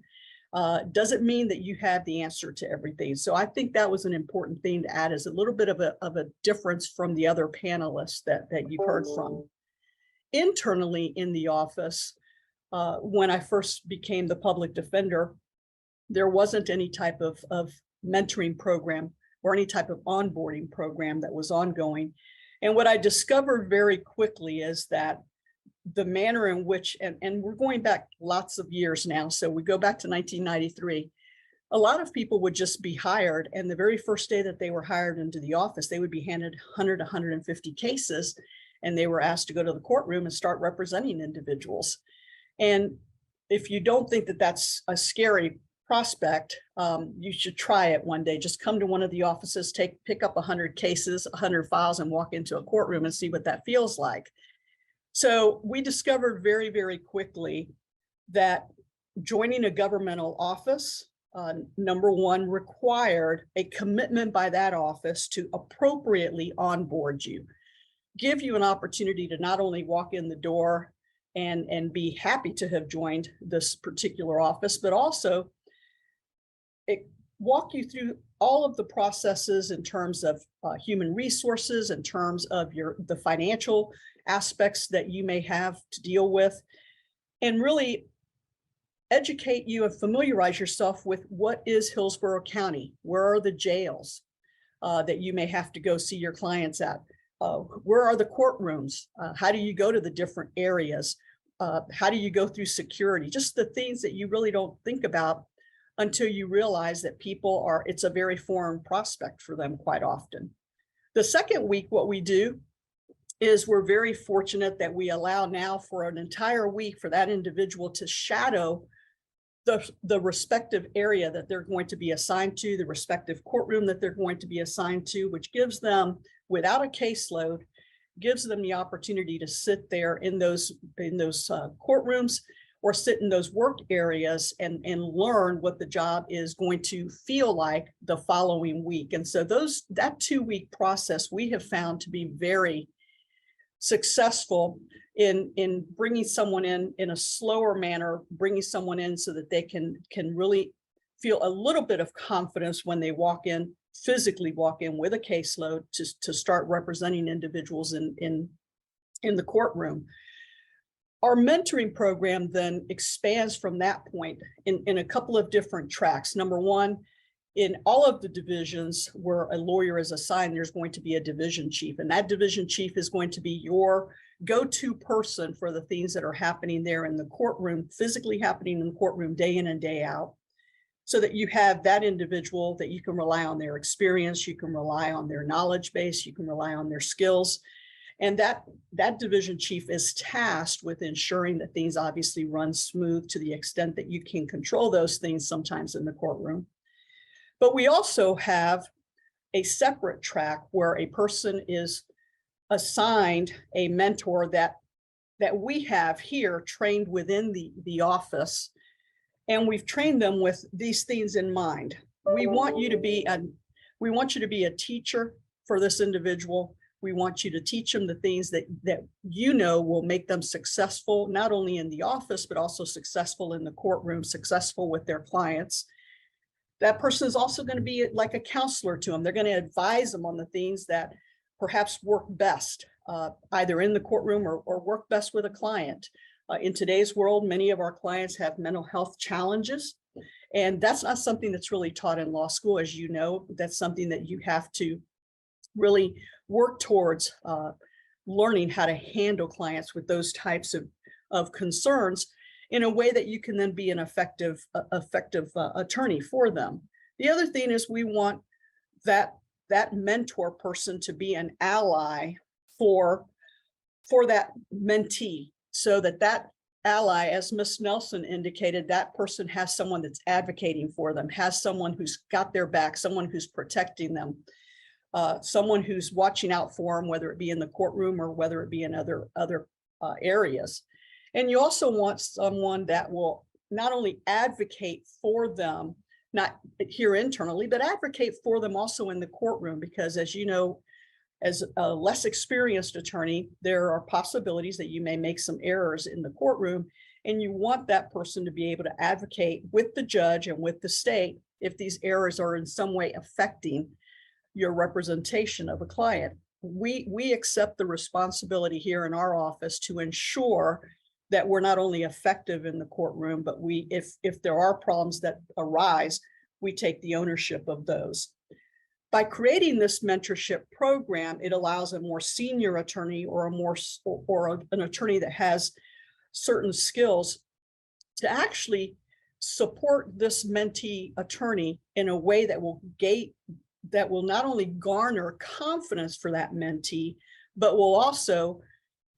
doesn't mean that you have the answer to everything. So I think that was an important thing to add, as a little bit of a difference from the other panelists that you've heard from. Internally in the office, when I first became the public defender, there wasn't any type of mentoring program or any type of onboarding program that was ongoing. And what I discovered very quickly is that the manner in which, and we're going back lots of years now, so we go back to 1993, a lot of people would just be hired, and the very first day that they were hired into the office, they would be handed 100, 150 cases, and they were asked to go to the courtroom and start representing individuals. And if you don't think that that's a scary prospect, you should try it one day. Just come to one of the offices, pick up 100 cases, 100 files, and walk into a courtroom and see what that feels like. So we discovered very, very quickly that joining a governmental office, number one, required a commitment by that office to appropriately onboard you, give you an opportunity to not only walk in the door and be happy to have joined this particular office, but also walk you through all of the processes in terms of human resources, in terms of the financial aspects that you may have to deal with, and really educate you and familiarize yourself with what is Hillsborough County, where are the jails that you may have to go see your clients at, where are the courtrooms, how do you go to the different areas, how do you go through security, just the things that you really don't think about until you realize that it's a very foreign prospect for them quite often. The second week, what we do is we're very fortunate that we allow now for an entire week for that individual to shadow the respective area that they're going to be assigned to, the respective courtroom that they're going to be assigned to, which gives them, without a caseload, gives them the opportunity to sit there in those courtrooms or sit in those work areas and learn what the job is going to feel like the following week. And so that 2-week process we have found to be very successful in bringing someone in a slower manner, bringing someone in so that they can really feel a little bit of confidence when they physically walk in with a caseload to start representing individuals in the courtroom. Our mentoring program then expands from that point in a couple of different tracks. Number one, in all of the divisions where a lawyer is assigned, there's going to be a division chief, and that division chief is going to be your go-to person for the things that are happening there in the courtroom, physically happening in the courtroom day in and day out, so that you have that individual that you can rely on their experience, you can rely on their knowledge base, you can rely on their skills. And that division chief is tasked with ensuring that things obviously run smooth to the extent that you can control those things sometimes in the courtroom. But we also have a separate track where a person is assigned a mentor that we have here trained within the office. And we've trained them with these things in mind. We want you to be a teacher for this individual. We want you to teach them the things that you know will make them successful, not only in the office, but also successful in the courtroom, successful with their clients. that person is also going to be like a counselor to them. They're going to advise them on the things that perhaps work best, either in the courtroom or work best with a client. In today's world, many of our clients have mental health challenges, and that's not something that's really taught in law school. As you know, that's something that you have to really work towards learning how to handle clients with those types of concerns in a way that you can then be an effective attorney for them. The other thing is we want that mentor person to be an ally for that mentee, so that ally, as Ms. Nelson indicated, that person has someone that's advocating for them, has someone who's got their back, someone who's protecting them, someone who's watching out for them, whether it be in the courtroom or whether it be in other areas. And you also want someone that will not only advocate for them, not here internally, but advocate for them also in the courtroom, because as you know, as a less experienced attorney, there are possibilities that you may make some errors in the courtroom, and you want that person to be able to advocate with the judge and with the state if these errors are in some way affecting your representation of a client. We accept the responsibility here in our office to ensure that we're not only effective in the courtroom, but if there are problems that arise, we take the ownership of those. By creating this mentorship program, it allows a more senior attorney or an attorney that has certain skills to actually support this mentee attorney in a way that will not only garner confidence for that mentee, but will also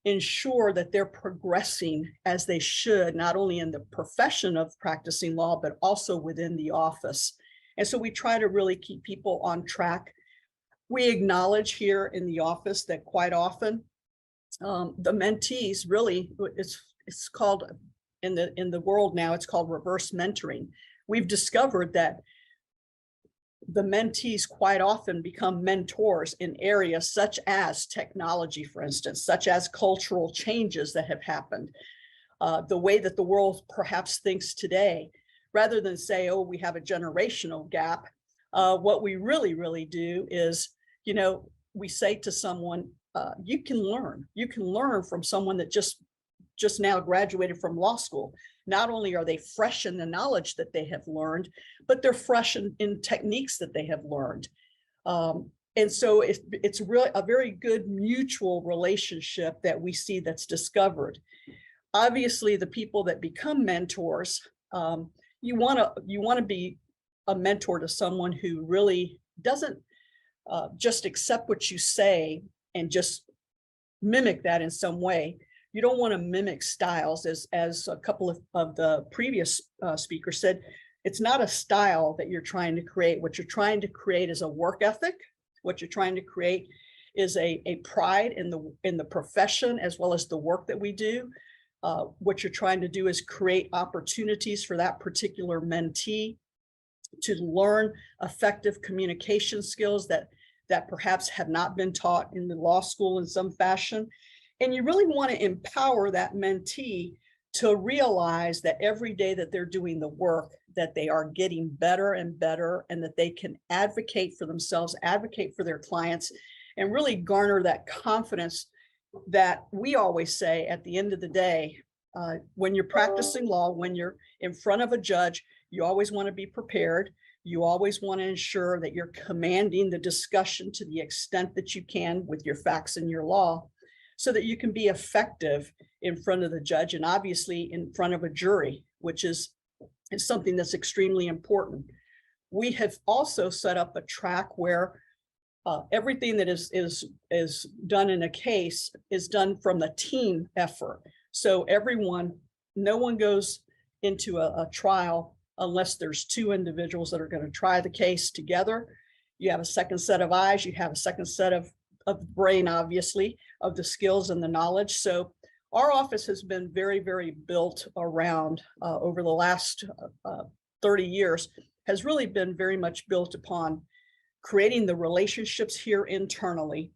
ensure that they're progressing as they should, not only in the profession of practicing law, but also within the office. And so we try to really keep people on track. We acknowledge here in the office that quite often the mentees really, it's called in the world now, it's called reverse mentoring. We've discovered that the mentees quite often become mentors in areas such as technology, for instance, such as cultural changes that have happened, the way that the world perhaps thinks today. Rather than say, oh, we have a generational gap, what we really do is, we say to someone, you can learn from someone that just now graduated from law school. Not only are they fresh in the knowledge that they have learned, but they're fresh in techniques that they have learned. And so it's really a very good mutual relationship that we see that's discovered. Obviously, the people that become mentors, you want to be a mentor to someone who really doesn't just accept what you say and just mimic that in some way. You don't want to mimic styles, as a couple of the previous speakers said. It's not a style that you're trying to create. What you're trying to create is a work ethic. What you're trying to create is a pride in the profession as well as the work that we do. What you're trying to do is create opportunities for that particular mentee to learn effective communication skills that perhaps have not been taught in the law school in some fashion. And you really want to empower that mentee to realize that every day that they're doing the work, that they are getting better and better, and that they can advocate for themselves, advocate for their clients, and really garner that confidence that we always say at the end of the day, when you're practicing law, when you're in front of a judge, you always want to be prepared. You always want to ensure that you're commanding the discussion to the extent that you can with your facts and your law, so that you can be effective in front of the judge and obviously in front of a jury, which is something that's extremely important. We have also set up a track where everything that is done in a case is done from the team effort. So no one goes into a trial unless there's two individuals that are going to try the case together. You have a second set of eyes, you have a second set of brain, obviously, of the skills and the knowledge. So our office has been very, very built around over the last 30 years, has really been very much built upon creating the relationships here internally,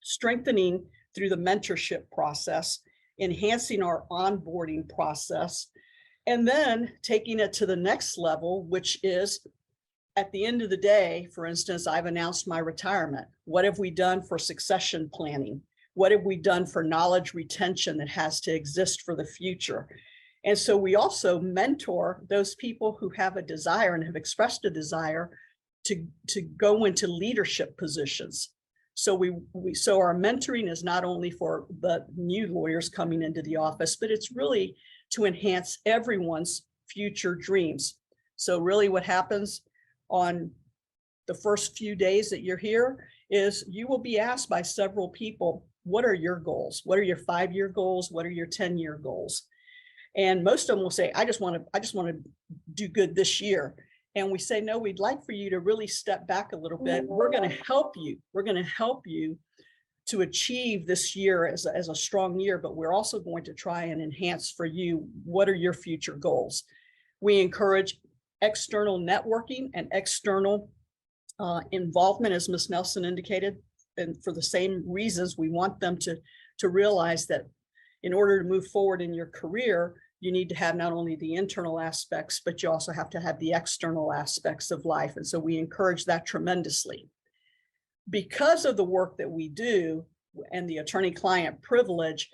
strengthening through the mentorship process, enhancing our onboarding process, and then taking it to the next level, which is at the end of the day, for instance, I've announced my retirement. What have we done for succession planning? What have we done for knowledge retention that has to exist for the future? And so we also mentor those people who have a desire and have expressed a desire to go into leadership positions. So so our mentoring is not only for the new lawyers coming into the office, but it's really to enhance everyone's future dreams. So really what happens on the first few days that you're here is you will be asked by several people, what are your goals? What are your 5-year goals? What are your 10-year goals? And most of them will say, I just want to do good this year. And we say, no, we'd like for you to really step back a little bit. We're going to help you. We're going to help you to achieve this year as a strong year, but we're also going to try and enhance for you. What are your future goals? We encourage external networking and external involvement, as Ms. Nelson indicated. And for the same reasons, we want them to realize that in order to move forward in your career, you need to have not only the internal aspects, but you also have to have the external aspects of life. And so we encourage that tremendously. Because of the work that we do and the attorney-client privilege,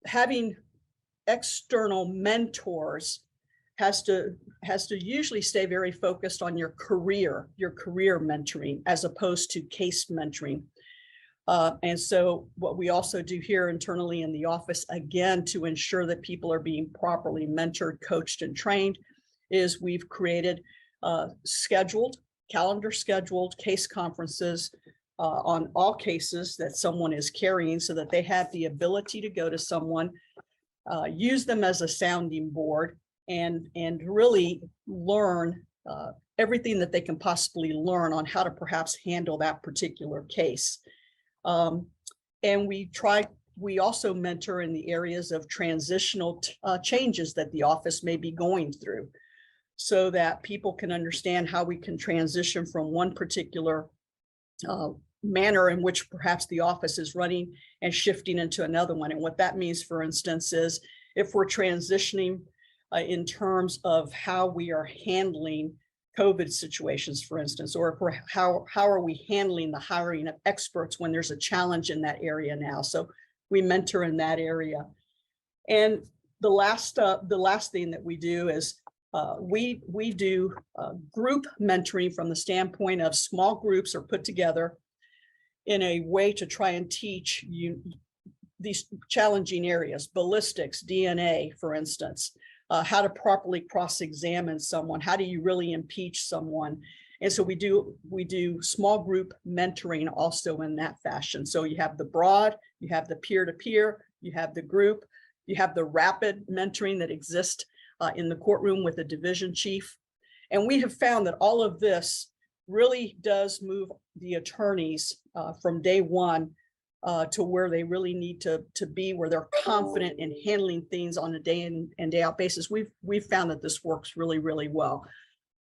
having external mentors has to usually stay very focused on your career mentoring as opposed to case mentoring. And so what we also do here internally in the office, again, to ensure that people are being properly mentored, coached, and trained, is we've created calendar scheduled case conferences on all cases that someone is carrying so that they have the ability to go to someone, use them as a sounding board, and really learn everything that they can possibly learn on how to perhaps handle that particular case. And we also mentor in the areas of transitional changes that the office may be going through, so that people can understand how we can transition from one particular manner in which perhaps the office is running and shifting into another one. And what that means, for instance, is if we're transitioning in terms of how we are handling COVID situations, for instance, or if we're, how are we handling the hiring of experts when there's a challenge in that area now. So we mentor in that area. And the last thing that we do is we do group mentoring from the standpoint of small groups are put together in a way to try and teach you these challenging areas, ballistics, DNA, for instance, how to properly cross-examine someone, how do you really impeach someone? And so we do small group mentoring also in that fashion. So you have the broad, you have the peer-to-peer, you have the group, you have the rapid mentoring that exists in the courtroom with the division chief. And we have found that all of this really does move the attorneys from day one to where they really need to be, where they're confident in handling things on a day in and day out basis. We've found that this works really, really well.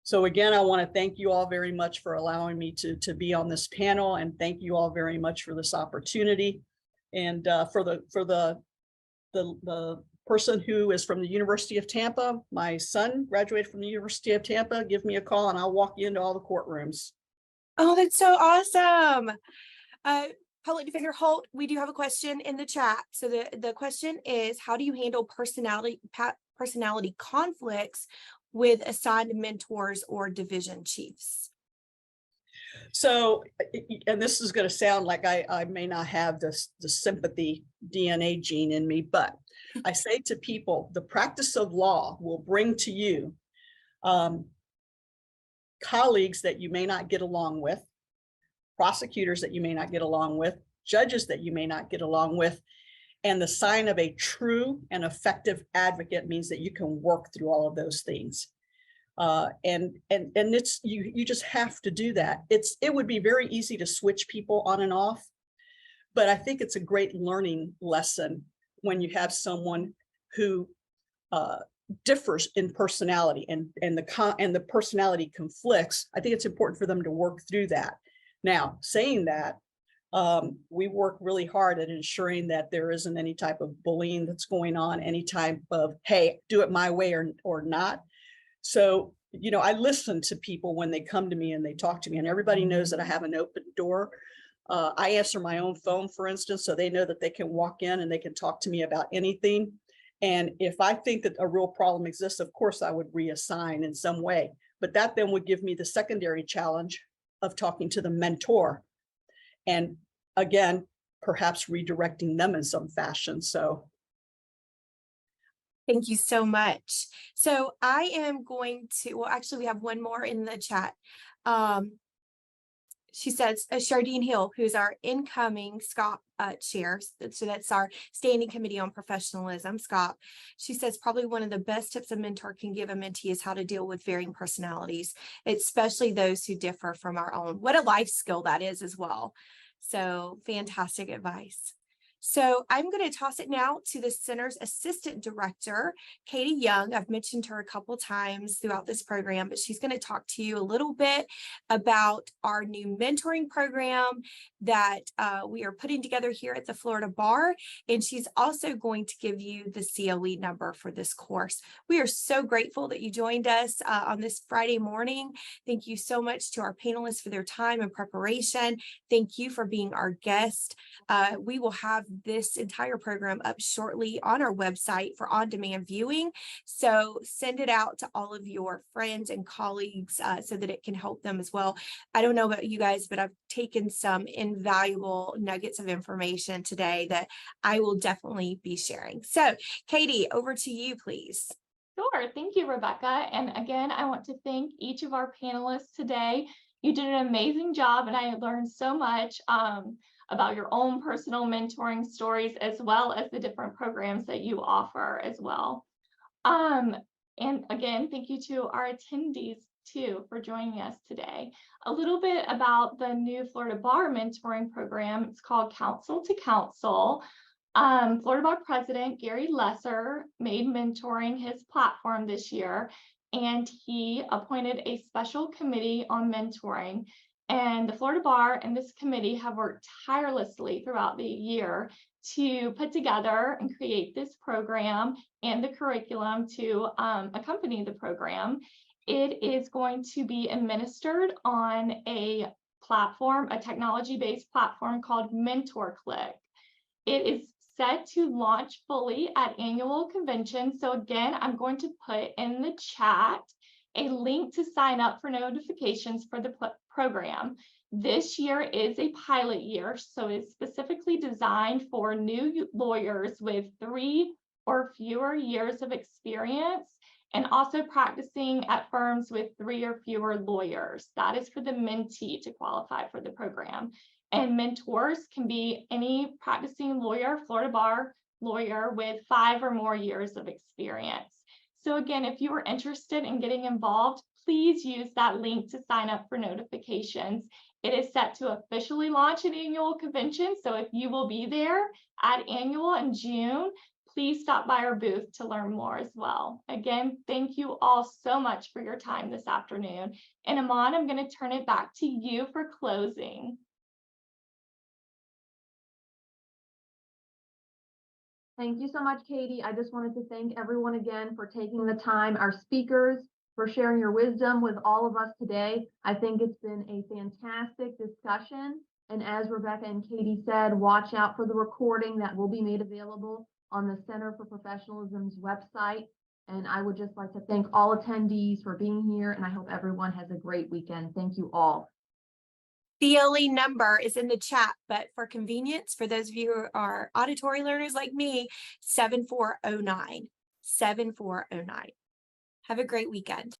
So again, I want to thank you all very much for allowing me to be on this panel, and thank you all very much for this opportunity. And for the person who is from the University of Tampa, my son graduated from the University of Tampa, give me a call and I'll walk you into all the courtrooms. Oh, that's so awesome. Public Defender Holt, we do have a question in the chat. So the question is, how do you handle personality conflicts with assigned mentors or division chiefs? So, and this is going to sound like I may not have the sympathy DNA gene in me, but I say to people, the practice of law will bring to you colleagues that you may not get along with, prosecutors that you may not get along with, judges that you may not get along with. And the sign of a true and effective advocate means that you can work through all of those things. And it's you just have to do that. It would be very easy to switch people on and off, but I think it's a great learning lesson when you have someone who differs in personality and the personality conflicts. I think it's important for them to work through that. Now, saying that, we work really hard at ensuring that there isn't any type of bullying that's going on, any type of, hey, do it my way or not. So I listen to people when they come to me and they talk to me, and everybody knows that I have an open door. I answer my own phone, for instance, so they know that they can walk in and they can talk to me about anything. And if I think that a real problem exists, of course, I would reassign in some way. But that then would give me the secondary challenge of talking to the mentor. And again, perhaps redirecting them in some fashion. So Thank you so much. So I am going to, well, actually, we have one more in the chat. She says, Shardine Hill, who's our incoming SCOP chair. So that's our Standing Committee on Professionalism, SCOP. She says probably one of the best tips a mentor can give a mentee is how to deal with varying personalities, especially those who differ from our own. What a life skill that is as well. So fantastic advice. So I'm going to toss it now to the center's assistant director, Katie Young. I've mentioned her a couple times throughout this program, but she's going to talk to you a little bit about our new mentoring program that we are putting together here at the Florida Bar. And she's also going to give you the COE number for this course. We are so grateful that you joined us on this Friday morning. Thank you so much to our panelists for their time and preparation. Thank you for being our guest. We will have this entire program up shortly on our website for on-demand viewing. So send it out to all of your friends and colleagues so that it can help them as well. I don't know about you guys, but I've taken some invaluable nuggets of information today that I will definitely be sharing. So Katie, over to you, please. Sure. Thank you, Rebecca. And again, I want to thank each of our panelists today. You did an amazing job, and I learned so much about your own personal mentoring stories, as well as the different programs that you offer as well. And again, thank you to our attendees too for joining us today. A little bit about the new Florida Bar mentoring program. It's called Counsel to Counsel. Florida Bar President Gary Lesser made mentoring his platform this year, and he appointed a special committee on mentoring. And the Florida Bar and this committee have worked tirelessly throughout the year to put together and create this program and the curriculum to accompany the program. It is going to be administered on a platform, a technology-based platform called MentorClick. It is set to launch fully at annual convention. So again, I'm going to put in the chat a link to sign up for notifications for the program. This year is a pilot year, so it's specifically designed for new lawyers with 3 or fewer years of experience, and also practicing at firms with 3 or fewer lawyers. That is for the mentee to qualify for the program. And mentors can be any practicing lawyer, Florida Bar lawyer with 5 or more years of experience. So again, if you are interested in getting involved, please use that link to sign up for notifications. It is set to officially launch at annual convention. So if you will be there at annual in June, please stop by our booth to learn more as well. Again, thank you all so much for your time this afternoon. And Iman, I'm going to turn it back to you for closing. Thank you so much, Katie. I just wanted to thank everyone again for taking the time, our speakers, for sharing your wisdom with all of us today. I think it's been a fantastic discussion. And as Rebecca and Katie said, watch out for the recording that will be made available on the Center for Professionalism's website. And I would just like to thank all attendees for being here, and I hope everyone has a great weekend. Thank you all. The COE number is in the chat, but for convenience, for those of you who are auditory learners like me, 7409. 7409. Have a great weekend.